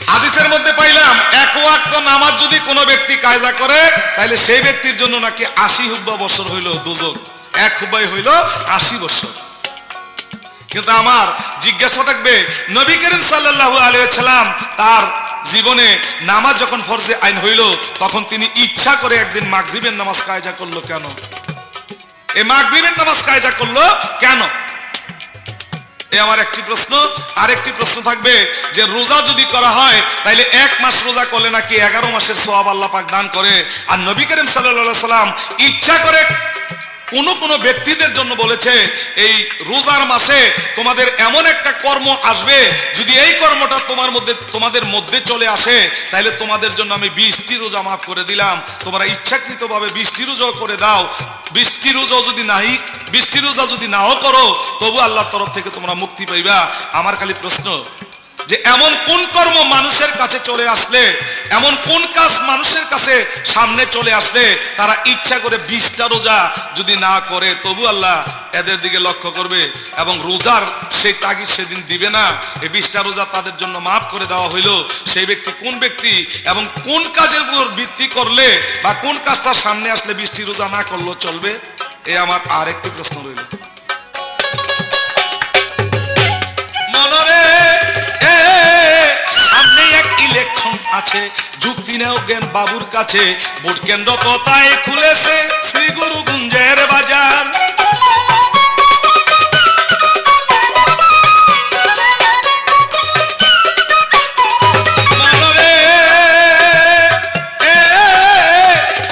হাদিসের মধ্যে পাইলাম 1 ওয়াক্ত নামাজ যদি কোনো ব্যক্তি কায়দা করে তাহলে সেই ব্যক্তির জন্য নাকি 80 হুব্বা বছর হইল দুজক, 1 হুব্বাই হইল 80 বছর। কিন্তু আমার জিজ্ঞাসা থাকবে, নবী করিম সাল্লাল্লাহু আলাইহি ওয়াসাল্লাম তার জীবনে নামাজ যখন ফরজে আইন হইল তখন তিনি ইচ্ছা করে একদিন মাগরিবের নামাজ কায়দা করলো কেন? এই মাগরিবের নামাজ কায়দা করলো কেন? এই আমার একটি প্রশ্ন। আরেকটি প্রশ্ন থাকবে যে রোজা যদি করা হয় তাহলে 1 মাস রোজা করলে নাকি 11 মাসের সওয়াব আল্লাহ পাক দান করে। আর নবী করিম সাল্লাল্লাহু আলাইহি সাল্লাম ইচ্ছা করে কোন ব্যক্তিদের জন্য বলেছে, এই রোজার মাসে তোমাদের এমন একটা কর্ম আসবে, যদি এই কর্মটা তোমাদের মধ্যে চলে আসে তাহলে তোমাদের জন্য আমি 20টি রোজা মাফ করে দিলাম। তোমরা ইচ্ছাকৃতভাবে 20টি রোজা করে দাও। 20টি রোজা যদি নাও করো তবু আল্লাহর তরফ থেকে তোমরা মুক্তি পাইবা। আমার খালি প্রশ্ন যে এমন কোন কর্ম মানুষের কাছে চলে আসলে এমন কোন কাজ মানুষের কাছে সামনে চলে আসলে তারা ইচ্ছা করে 20টা রোজা যদি না করে তবু আল্লাহ এদের দিকে লক্ষ্য করবে এবং রোজার সেই তাগিদ সেদিন দিবে না। এই 20টা রোজা তাদের জন্য মাফ করে দেওয়া হইল। সেই ব্যক্তি কোন ব্যক্তি এবং কোন কাজের উপর ভিত্তি করলে বা কোন কাজটা সামনে আসলে 20টি রোজা না করলেও চলবে? এ আমার আর একটি প্রশ্ন রইল। মনরে সামনে এক ইলেকশন আছে, যুক্তি নেও জ্ঞান বাবুর কাছে, ভোট কেন্দ্র তো তাই খুলেছে শ্রী গুরুকুঞ্জের বাজার।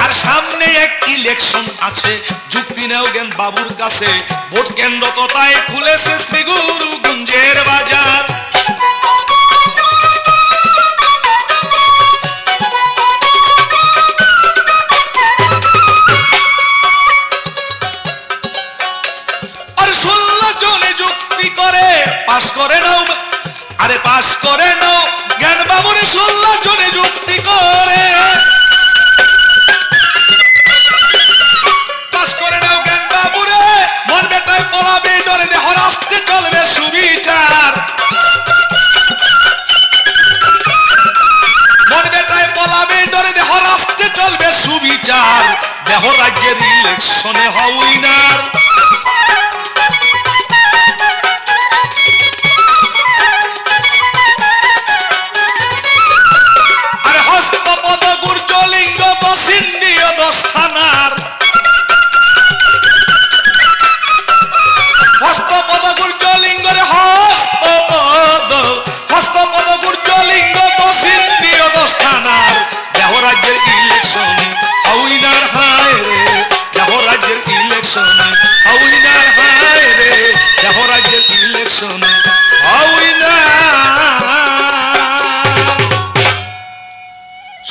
আর সামনে এক ইলেকশন আছে, যুক্তি নেও জ্ঞান বাবুর কাছে, ভোট কেন্দ্র তো তাই খুলেছে শ্রী গুরুকুঞ্জের বাজার। পাস করে নাও, আরে পাস করে নাও জ্ঞান বাবুর 16 জনে যুক্তি করে। পাস করে নাও জ্ঞান বাবুরে, মন বেটায় পলাবে ডরে দেহ রাষ্ট্রে চলবে সুবিচার। মন বেটায় পলাবে ডরে দেহ রাষ্ট্রে চলবে সুবিচার। দেহ রাজ্যের ইলেকশনে হও উইনার।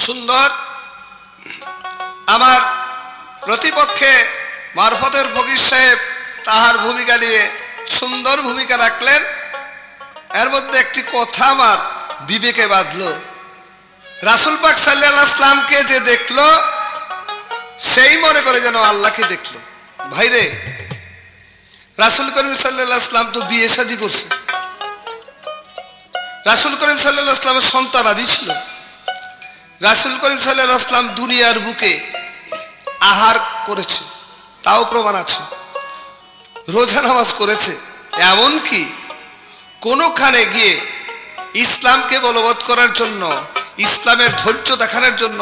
সুন্দর আমার প্রতিপক্ষে মারফতের ফকির সাহেব তাহার ভূমিকা নিয়ে সুন্দর ভূমিকা রাখলেন। এর মধ্যে একটি কথা আমার বিবেকে বাঁধলো। রাসূল পাক সাল্লাল্লাহু আলাইহি ওয়াসাল্লামকে যে দেখলো সেই মনে করে যেন আল্লাহকে দেখলো। ভাইরে, রাসূল করিম সাল্লাল্লাহু আলাইহি ওয়াসাল্লাম তো বিয়ে শাদী করছে। রাসূল করিম সাল্লাল্লাহু আলাইহি ওয়াসাল্লামের সন্তান আদি ছিল। রাসূল করিম সাল্লাল্লাহু আলাইহি ওয়াসাল্লাম দুনিয়ার বুকে আহার করেছে, তাও প্রমাণ আছে। রোজা নামাজ করেছে, এমনকি কোনোখানে গিয়ে ইসলামকে বলবৎ করার জন্য, ইসলামের ধৈর্য দেখানোর জন্য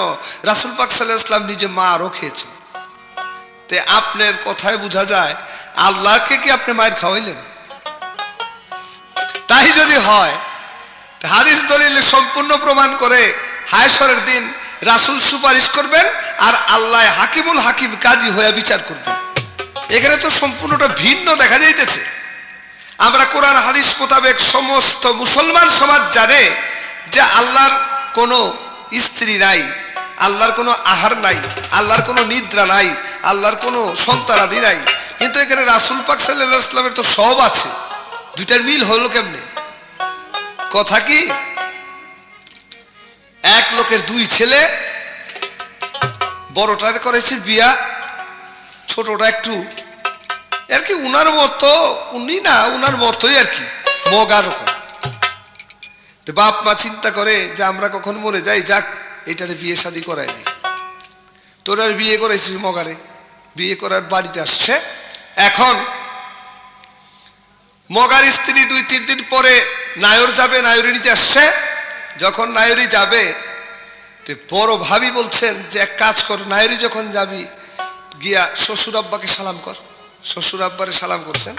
রাসূল পাক সাল্লাল্লাহু আলাইহি ওয়াসাল্লাম নিজে মারও খেয়েছে। তে আপনার কথায় বোঝা যায় আল্লাহকে কি আপনি মায়ের খাওয়াইলেন? তাই যদি হয়, হাদিস দলিল সম্পূর্ণ প্রমাণ করে হায়শরের দিন রাসূল সুপারিশ করবেন আর আল্লাহ হাকিমুল হাকিম কাজী হয়ে বিচার করবেন। এখানে তো সম্পূর্ণটা ভিন্ন দেখা যাইতেছে। আমরা কোরআন হাদিস মোতাবেক সমস্ত মুসলমান সমাজ জানে যে আল্লাহর কোনো স্ত্রী নাই, আল্লাহর কোনো আহার নাই, আল্লাহর কোনো নিদ্রা নাই, আল্লাহর কোনো সন্তানাদি নাই। কিন্তু এখানে রাসূল পাক সাল্লাল্লাহু আলাইহি ওয়াসাল্লামের তো সব আছে, দুইটার মিল হলো কেমনে? কথা কি, এক লোকের দুই ছেলে, বড়টার করেছে বিয়া, ছোটটা একটু আর কি উনার মতো, উনি না উনার মতোই আর কি মগা রকম। তো বাপ মা চিন্তা করে যে আমরা কখন মরে যাই, যাক এটারে বিয়ে শাদী করাই দিই। তোরা বিয়ে করেছিস মগারে, বিয়ে করার বাড়িতে আসছে। এখন মগার স্ত্রী 2-3 দিন পরে নায়র যাবে, নায়রি নিতে আসছে। যখন নায়রি যাবে, তো বড় ভাবি বলছেন যে এক কাজ কর, নায়রি যখন যাবি গিয়া শ্বশুর আব্বাকে সালাম কর। শ্বশুর আব্বারে সালাম করছেন।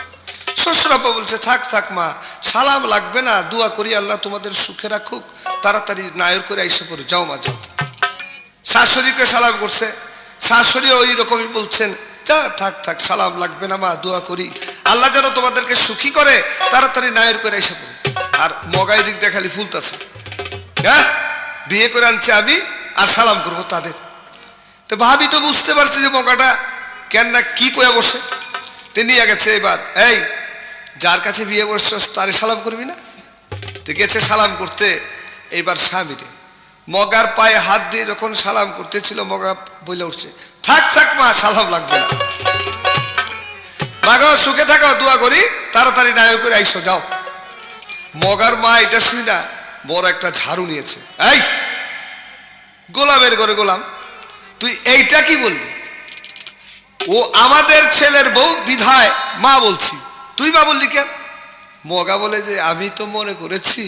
শ্বশুর আব্বা বলছে থাক থাক মা, সালাম লাগবে না, দোয়া করি আল্লাহ তোমাদের সুখে রাখুক, তাড়াতাড়ি নায়র করে আইসা পড়ে যাও মা যাও। শাশুড়িকে সালাম করছে, শাশুড়িও ওই রকমই বলছেন যা থাক থাক, সালাম লাগবে না মা, দোয়া করি আল্লাহ যেন তোমাদেরকে সুখী করে, তাড়াতাড়ি নায়র করে আইসা পড়ে। আর মগাই দিক দেখালি ফুলতাছে, হ্যাঁ বিয়ে করে আনছে আমি আর সালাম করবো তাদের। তো ভাবি তো বুঝতে পারছে যে মগাটা কেন না কি কয়ে বসে, তিনি নিয়ে গেছে। এবার এই যার কাছে বিয়ে করছিস তারে সালাম করবি না? তো গেছে সালাম করতে। এইবার স্বামীরে মগার পায়ে হাত দিয়ে যখন সালাম করতেছিল মগা বলে উঠছে, থাক থাক মা, সালাম লাগবে না, মাগো সুখে থাকো, দোয়া করি, তাড়াতাড়ি নায়ক করে আইসো যাও। মগার মা এটা শুই না বড় একটা ঝাড়ু নিয়েছে, এই গোলামের ঘরে গোলাম, তুই এইটা কি বললি? ও আমাদের ছেলের বউ বিধায় মা বলছি, তুই মা বললি কেন? মগা বলে যে আমি তো মনে করেছি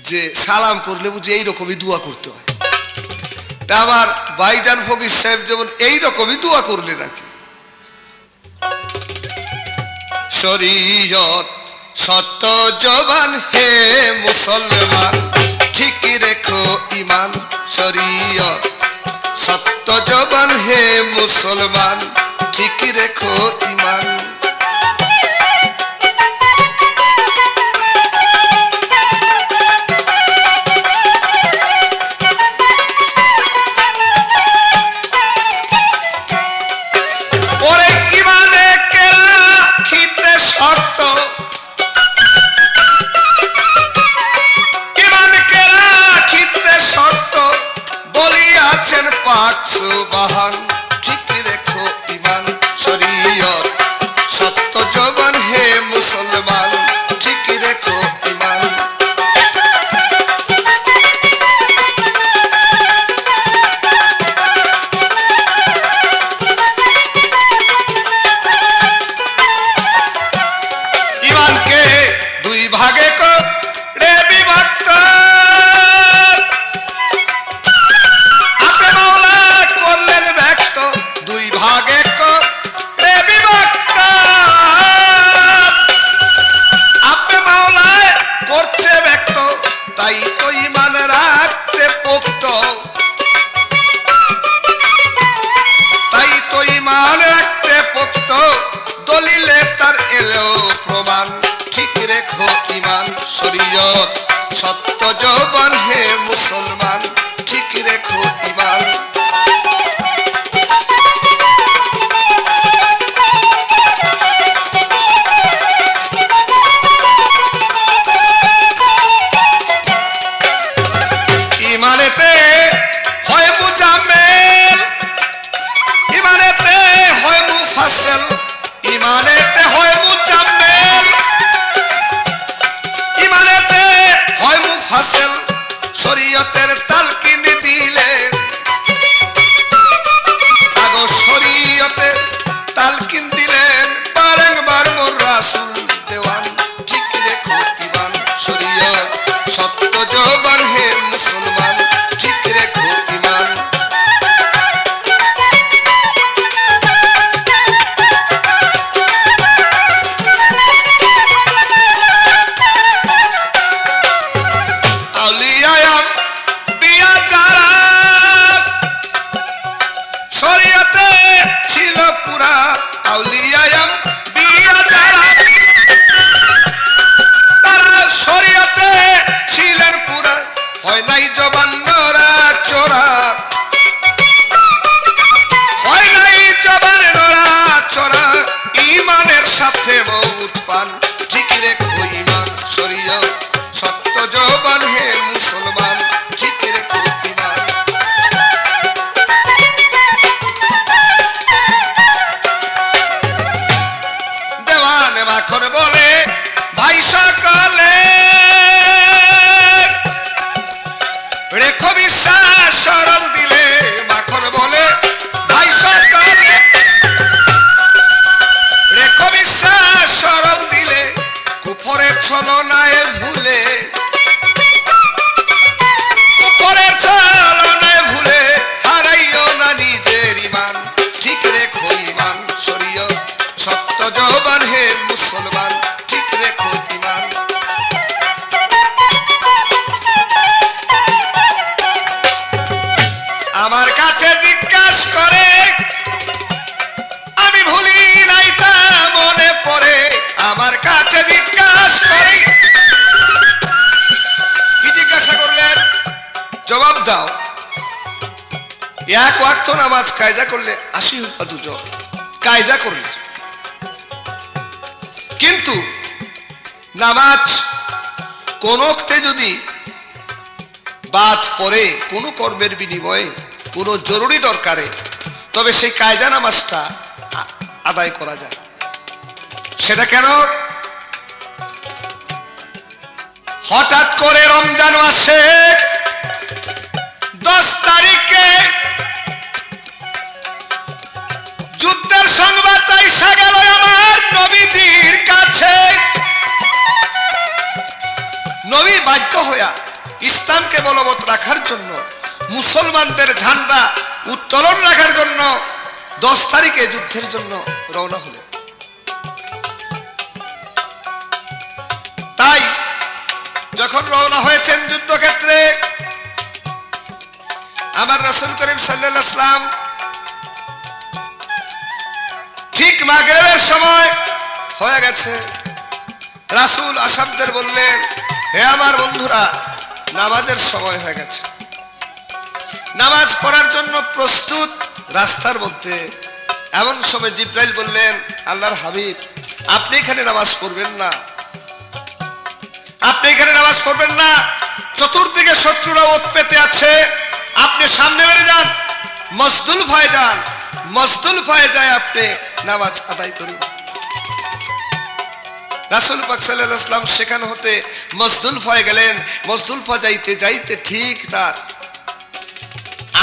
যে সালাম করলে বুঝি এইরকমই দোয়া করতে হয়, তা আমার ভাইজান ফকির সাহেব যেমন এইরকমই দোয়া করলে নাকি। শরীয়ত সত্য জবান হে মুসলমান, ঠিক রেখো ইমান, শরীয়ত সত্য জবান হে মুসলমান, ঠিক রেখো ইমান। সুবহান, ঠিক রেখো ইমান, শরীয়ত সত্য জবান হে মুসলমান, ঠিক রেখো ইমান। ইমানকে দুই ভাগে করে বিভক্ত, দলিলে তার এলো প্রমাণ, ঠিক রেখো ইমান, শরীয়ত সত্য জবান হে মুসলমান, ঠিক রেখো ইমান। ইমানেতে হয় মুজাম্মেল, ইমানেতে হয় মুফাসসিল, ইমানেতে হয় মুজাম্মেল, ইমানেতে হয় মুফাসসিল, শরীয়তের তালকিন দিলে আগো শরীয়তের তালকিন দিলেন বারংবার মোর রাসূল দেওয়ান, ঠিক রেখো ইমান, শরীয়ত সত্য জবান হে মুসলমান, ঠিক রেখো ইমান। শরীয়তে ছিল পুরা আউলিয়ায়াম বিয়া যারা, তারা শরীয়তে ছিলেন পুরা, হয় নাই জবান নড়া চোরা, হয় নাই জবান নড়া চোরা, ইমানের সাথে মৌত পান, ঠিক রেখো ইমান, শরীয়ত সত্য জবান হে মুসলমান, ঠিক রেখো ইমান। মাখন বলে ভাই সকলে রেখো বিশ্বাস সরল দিলে, মাখন বলে ভাই সকলে রেখো বিশ্বাস সরল দিলে, কুফরের ছলনায় ভুলে, কুফরের ছলনায় ভুলে হারাইও না নিজের ইমান, ঠিক রেখো ইমান, শরীয়ত সত্য জবান হে মুসলমান, ঠিক রেখো ইমান। আমার কাছে জিজ্ঞাসা করে আমি ভুলি নাই তা মনে পড়ে, আমার কাছে জিজ্ঞাসা করে, কি জিজ্ঞাসা করলেন? জবাব দাও। এক ওয়াক্ত নামাজ কায়দা করলে 80 হুপা দুজন কায়দা করলে, কিন্তু নামাজ কোন ওক্তে যদি বাদ পড়ে কোনো কর্মের বিনিময়ে, কোনো জরুরি দরকারে, তবে সেই কায়জা নামাজটা আদায় করা যায়। সেটা কেন? হঠাৎ করে রমজান আসে, 10 তারিখে যুদ্ধের সংবাদ আইসা গেল আমার নবীজির কাছে। নবী বাধ্য হইয়া ইসলামকে বলবৎ রাখার জন্য, মুসলমানদের ঝান্ডা উত্তোলন রাখার জন্য 10 তারিখে যুদ্ধের জন্য রওনা হলেন। তাই যখন রওনা হয়েছেন যুদ্ধক্ষেত্রে, আমার রাসূল করিম সাল্লাল্লাহু আলাইহি ওয়াসাল্লাম ঠিক মাগরিবের সময় হয়ে গেছে। রাসূল আসহাবদের বললেন, হে আমার বন্ধুরা, নামাজের সময় হয়ে গেছে, নামাজ পড়ার জন্য প্রস্তুত রাস্তার মধ্যে। এমন সময় জিবরাইল বললেন, আল্লাহর হাবিব, আপনি এখানে নামাজ পড়বেন না, আপনি এখানে নামাজ পড়বেন না, চতুর্দিকে শত্রুরা ওত পেতে আছে, আপনি সামনে বেড়ে যান, মজদুলফায় যান, মজদুলফায় যায় আপনি নামাজ আদায় করুন। রাসূল পাক সাল্লাল্লাহু আলাইহি ওয়াসাল্লাম সেখান হতে মজদুলফায় গেলেন। মজদুলফা যাইতে যাইতে ঠিক তার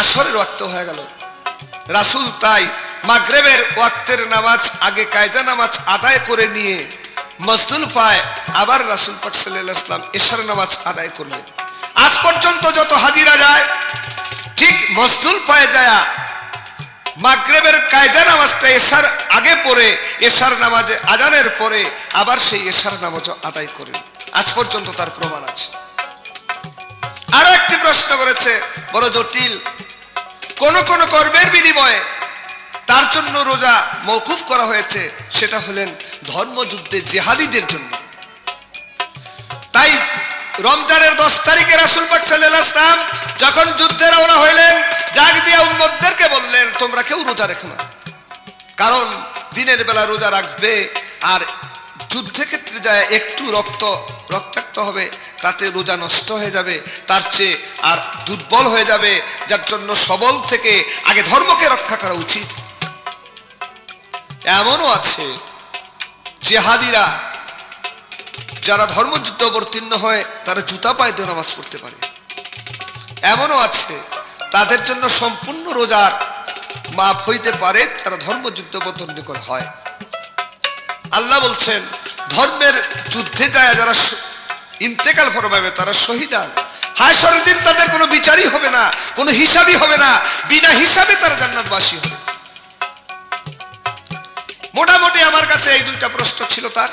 আসরের ওয়াক্ত হয়ে গেল। রাসূল তাই মাগরিবের ওয়াক্তের নামাজ আগে কায়জা নামাজ আদায় করে নিয়ে মজদুলফায় আবার রাসূল পাক সাল্লাল্লাহু আলাইহি ওয়াসাল্লাম ইশার নামাজ আদায় করলেন। আজ পর্যন্ত যত হাজিরা যায়, ঠিক মজদুলফায় যায় মাগরিবের কায়জা নামাজটা ইশার আগে পড়ে, ইশার নামাজে আজানের পরে আবার সেই ইশার নামাজ আদায় করেন। আজ পর্যন্ত তার প্রমাণ আছে। আরো একটি প্রশ্ন করেছে, বড় জটিল, কোন কোন কর্মের বিনিময়ে তার জন্য রোজা মওকুফ করা হয়েছে, সেটা হলেন ধর্মযুদ্ধে জিহাদীদের জন্য। তাই রমজানের 10 তারিখে রাসূল পাক সাল্লাল্লাহু আলাইহি ওয়াসাল্লাম যখন যুদ্ধে রওনা হইলেন, ডাক দিয়ে উম্মতদেরকে বললেন, তোমরা কেউ রোজা রেখো না, কারণ দিনের বেলা রোজা রাখবে আর যুদ্ধক্ষেত্রে যায় একটু রক্তাক্ত হবে, তাতে রোজা নষ্ট হয়ে যাবে, তার চেয়ে আর দুর্বল হয়ে যাবে, যার জন্য সবল থেকে আগে ধর্মকে রক্ষা করা উচিত। এমনও আছে জিহাদিরা যারা ধর্মযুদ্ধ অবতীর্ণ হয়, তারা জুতা পায়ে দিয়ে নামাজ পড়তে পারে। এমনও আছে তাদের জন্য সম্পূর্ণ রোজার মাফ হইতে পারে, যারা ধর্মযুদ্ধ অবতীর্ণ করে হয়। আল্লাহ বলছেন, ধর্মের যুদ্ধে যায় যারা ইন্তেকাল ফরমাবে তারা শহীদান, হায়শরের দিন তাদের কোনো বিচারই হবে না, কোনো হিসাবই হবে না, বিনা হিসাবে তারা জান্নাতবাসী হবে। মোটামুটি আমার কাছে এই 2টা প্রশ্ন ছিল, তার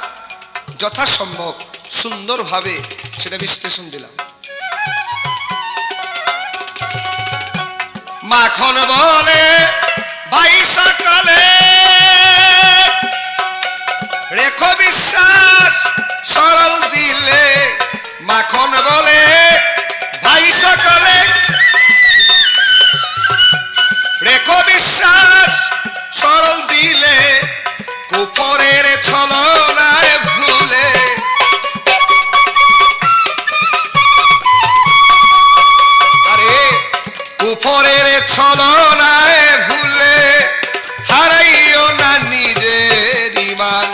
যথাসম্ভব সুন্দরভাবে সেটা বিশ্লেষণ দিলাম। মাখন বলে 22 সকালে রেখো বিশ্বাস সরল দিলে, মাখন বলে 22 সকালে রেখো বিশ্বাস সরল দিলে, কুফরের ছলনায় ভুলে, আরে কুফরের ছলনায় ভুলে হারাইও না নিজের ঈমান,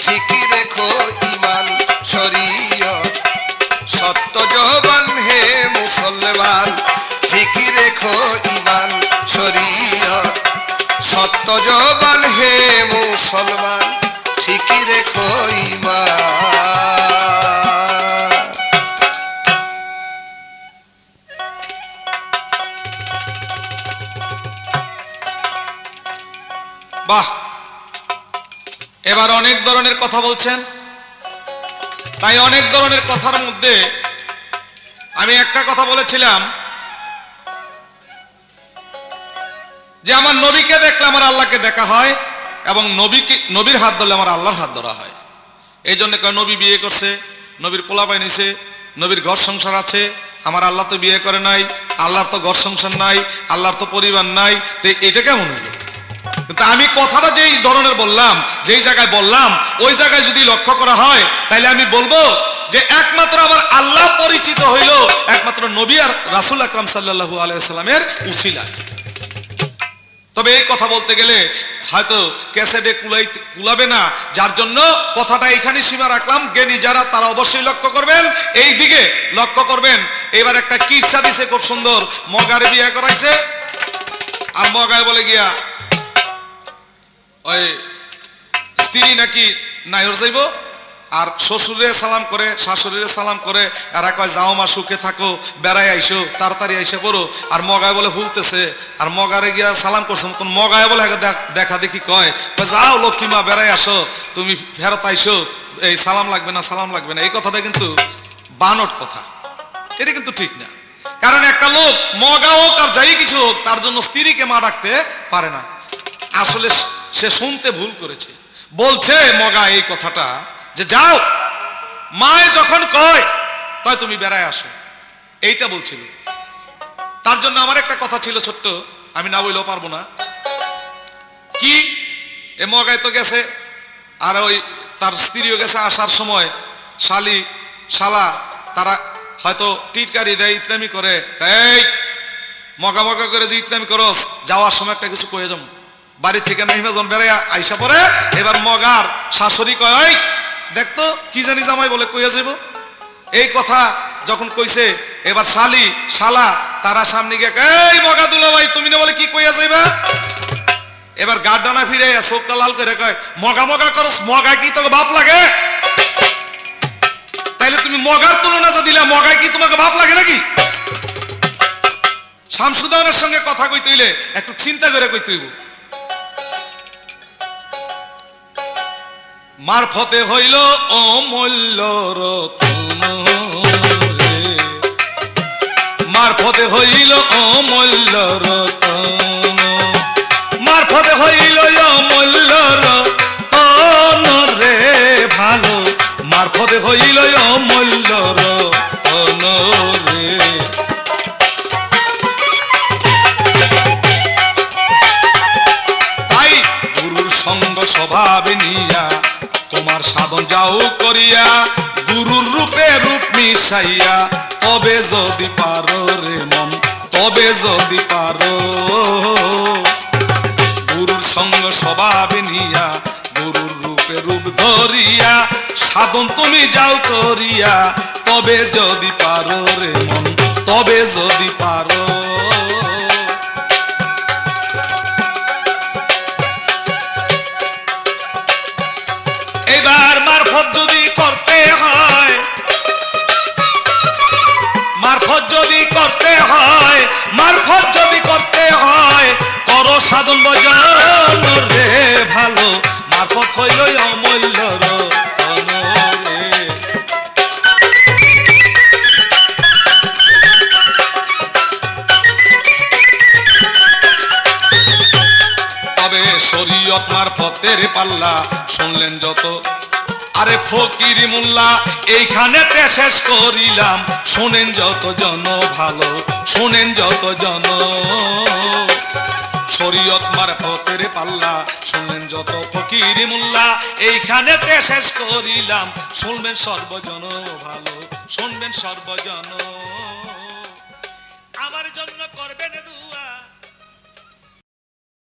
ঠিকই রেখো ঈমান শরীয়ত সত্য জবান হে মুসলমান, ঠিকই রেখো ঈমান শরীয়ত সত্য জবান হে মুসলমান, ঠিকই রেখো ঈমান। বাহ, এবার অনেক ধরনের কথা বলছেন। তাই অনেক ধরনের কথার মধ্যে আমি একটা কথা বলেছিলাম যে আমার নবীকে দেখলে আমার আল্লাহকে দেখা হয়, এবং নবীর হাত ধরলে আমার আল্লাহর হাত ধরা হয়। এই জন্য নবী বিয়ে করছে, নবীর পোলাপাই নিছে, নবীর ঘর সংসার আছে, আমার আল্লাহ তো বিয়ে করে নাই, আল্লাহর তো ঘর সংসার নাই, আল্লাহর তো পরিবার নাই, তো এটা কেমন হলো? কিন্তু আমি কথাটা যেই ধরনের বললাম, যেই জায়গায় বললাম, ওই জায়গায় যদি লক্ষ্য করা হয়, তাহলে আমি বলবো যে একমাত্র আমার আল্লাহ পরিচিত হইল একমাত্র নবী আর রাসূল আকরাম সাল্লাল্লাহু আলাইহি ওয়াসাল্লামের উসিলায়। তবে এই কথা বলতে গেলে হয়তো ক্যাসেটে কুলাবে না, যার জন্য কথাটা এখানে সীমা রাখলাম। জ্ঞানী যারা তারা অবশ্যই লক্ষ্য করবেন, এই দিকে লক্ষ্য করবেন। এবার একটা কিসা দিছে খুব সুন্দর, মগারে বিয়ে করাইছে আর মগায় বলে গিয়া ওই স্ত্রী নাকি নাইর যাইব আর শ্বশুরে সালাম করে শাশুড়িরে সালাম করে, এরা কয় যাও মা সুখে থাকো, বেড়াই আইসো, তাড়াতাড়ি আইসে পড়ো। আর মগায় বলে ভুলতেছে, আর মগারে গিয়া সালাম করছে মতন মগায় বলে দেখা দেখি কয় যাও লক্ষ্মী মা বেড়াই আসো, তুমি ফেরত আইসো, এই সালাম লাগবে না, সালাম লাগবে না। এই কথাটা কিন্তু বানট কথা, এটা কিন্তু ঠিক না। কারণ একটা লোক মগা হোক আর যাই কিছু হোক, তার জন্য স্ত্রীকে মা ডাকতে পারে না। আসলে সে শুনতে ভুল করেছে। বলছে মগা এই কথাটা যে যাও মায়ে যখন কয় তাই তুমি বেড়ায় আসো, এইটা বলছিল। তার জন্য আমার একটা কথা ছিল ছোট্ট, আমি না বললেও পারবো না। কি এ মগায় তো গেছে আর ওই তার স্ত্রীও গেছে, আসার সময় শালি শালা তারা হয়তো টিটকারি দেয়, ইতরামি করে। এই মগা মগা করে যে ইতরামি করস, যাওয়ার সময় একটা কিছু কয়ে যাম। বাড়ি থেকে নাইমা জন বেড়ে আইসা পরে এবার মগার শাশুড়ি কয় ওই দেখতো কি জানি জামাই বলে কইয়া যাব। এই কথা যখন কইছে এবার শালি শালা তারা সামনে গিয়ে এই মগা দুলা ভাই তুমি না বলে কি কইয়া যাইবা। এবার গাড় ডানা ফিরে চোখটা লাল করে কয় মগা মগা করস, মগা কি তোকে বাপ লাগে? তাইলে তুমি মগার তুলনা যা দিলে, মগায় কি তোমাকে বাপ লাগে নাকি? শামসুদ্দৌলার সঙ্গে কথা কইতে হইলে একটু চিন্তা করে কইতে হইব। মারফতে হইল অমূল্য রতন রে, মারফতে হইল অমূল্য রতন, মারফতে হইল অমূল্য রতন রে ভালো, মারফতে হইল অমূল্য রতন রে। তাই গুরুর সঙ্গ স্বভাবে নিয়া তোমার সাধন যাও করিয়া, গুরুর রূপে রূপ মিশাইয়া, তবে যদি পারো রে মন, তবে যদি পারো। গুরুর সঙ্গ স্বভাবে নিয়া, গুরুর রূপে রূপ ধরিয়া, সাধন তুমি যাও করিয়া, তবে যদি পারো রে মন, তবে যদি পারো। এবার মারফত যদি করতে হয়, মারফত যদি করতে হয়, মারফত যদি করতে হয়, করো সাধন ভজন রে ভালো, মারফত হইল অমূল্য রতন রে। তবে শরীয়ত মারফতের পাল্লা শুনলেন যত, আরে ফকির মোল্লা এইখানেতে শেষ করিলাম, শোনেন যত জন ভালো, শোনেন যত জন। শরীয়ত মারফতের পাল্লা শুনলেন যত ফকির মোল্লা, এইখানেতে শেষ করিলাম, শুনবেন সর্বজন ভালো, শুনবেন সর্বজন। আমার জন্য করে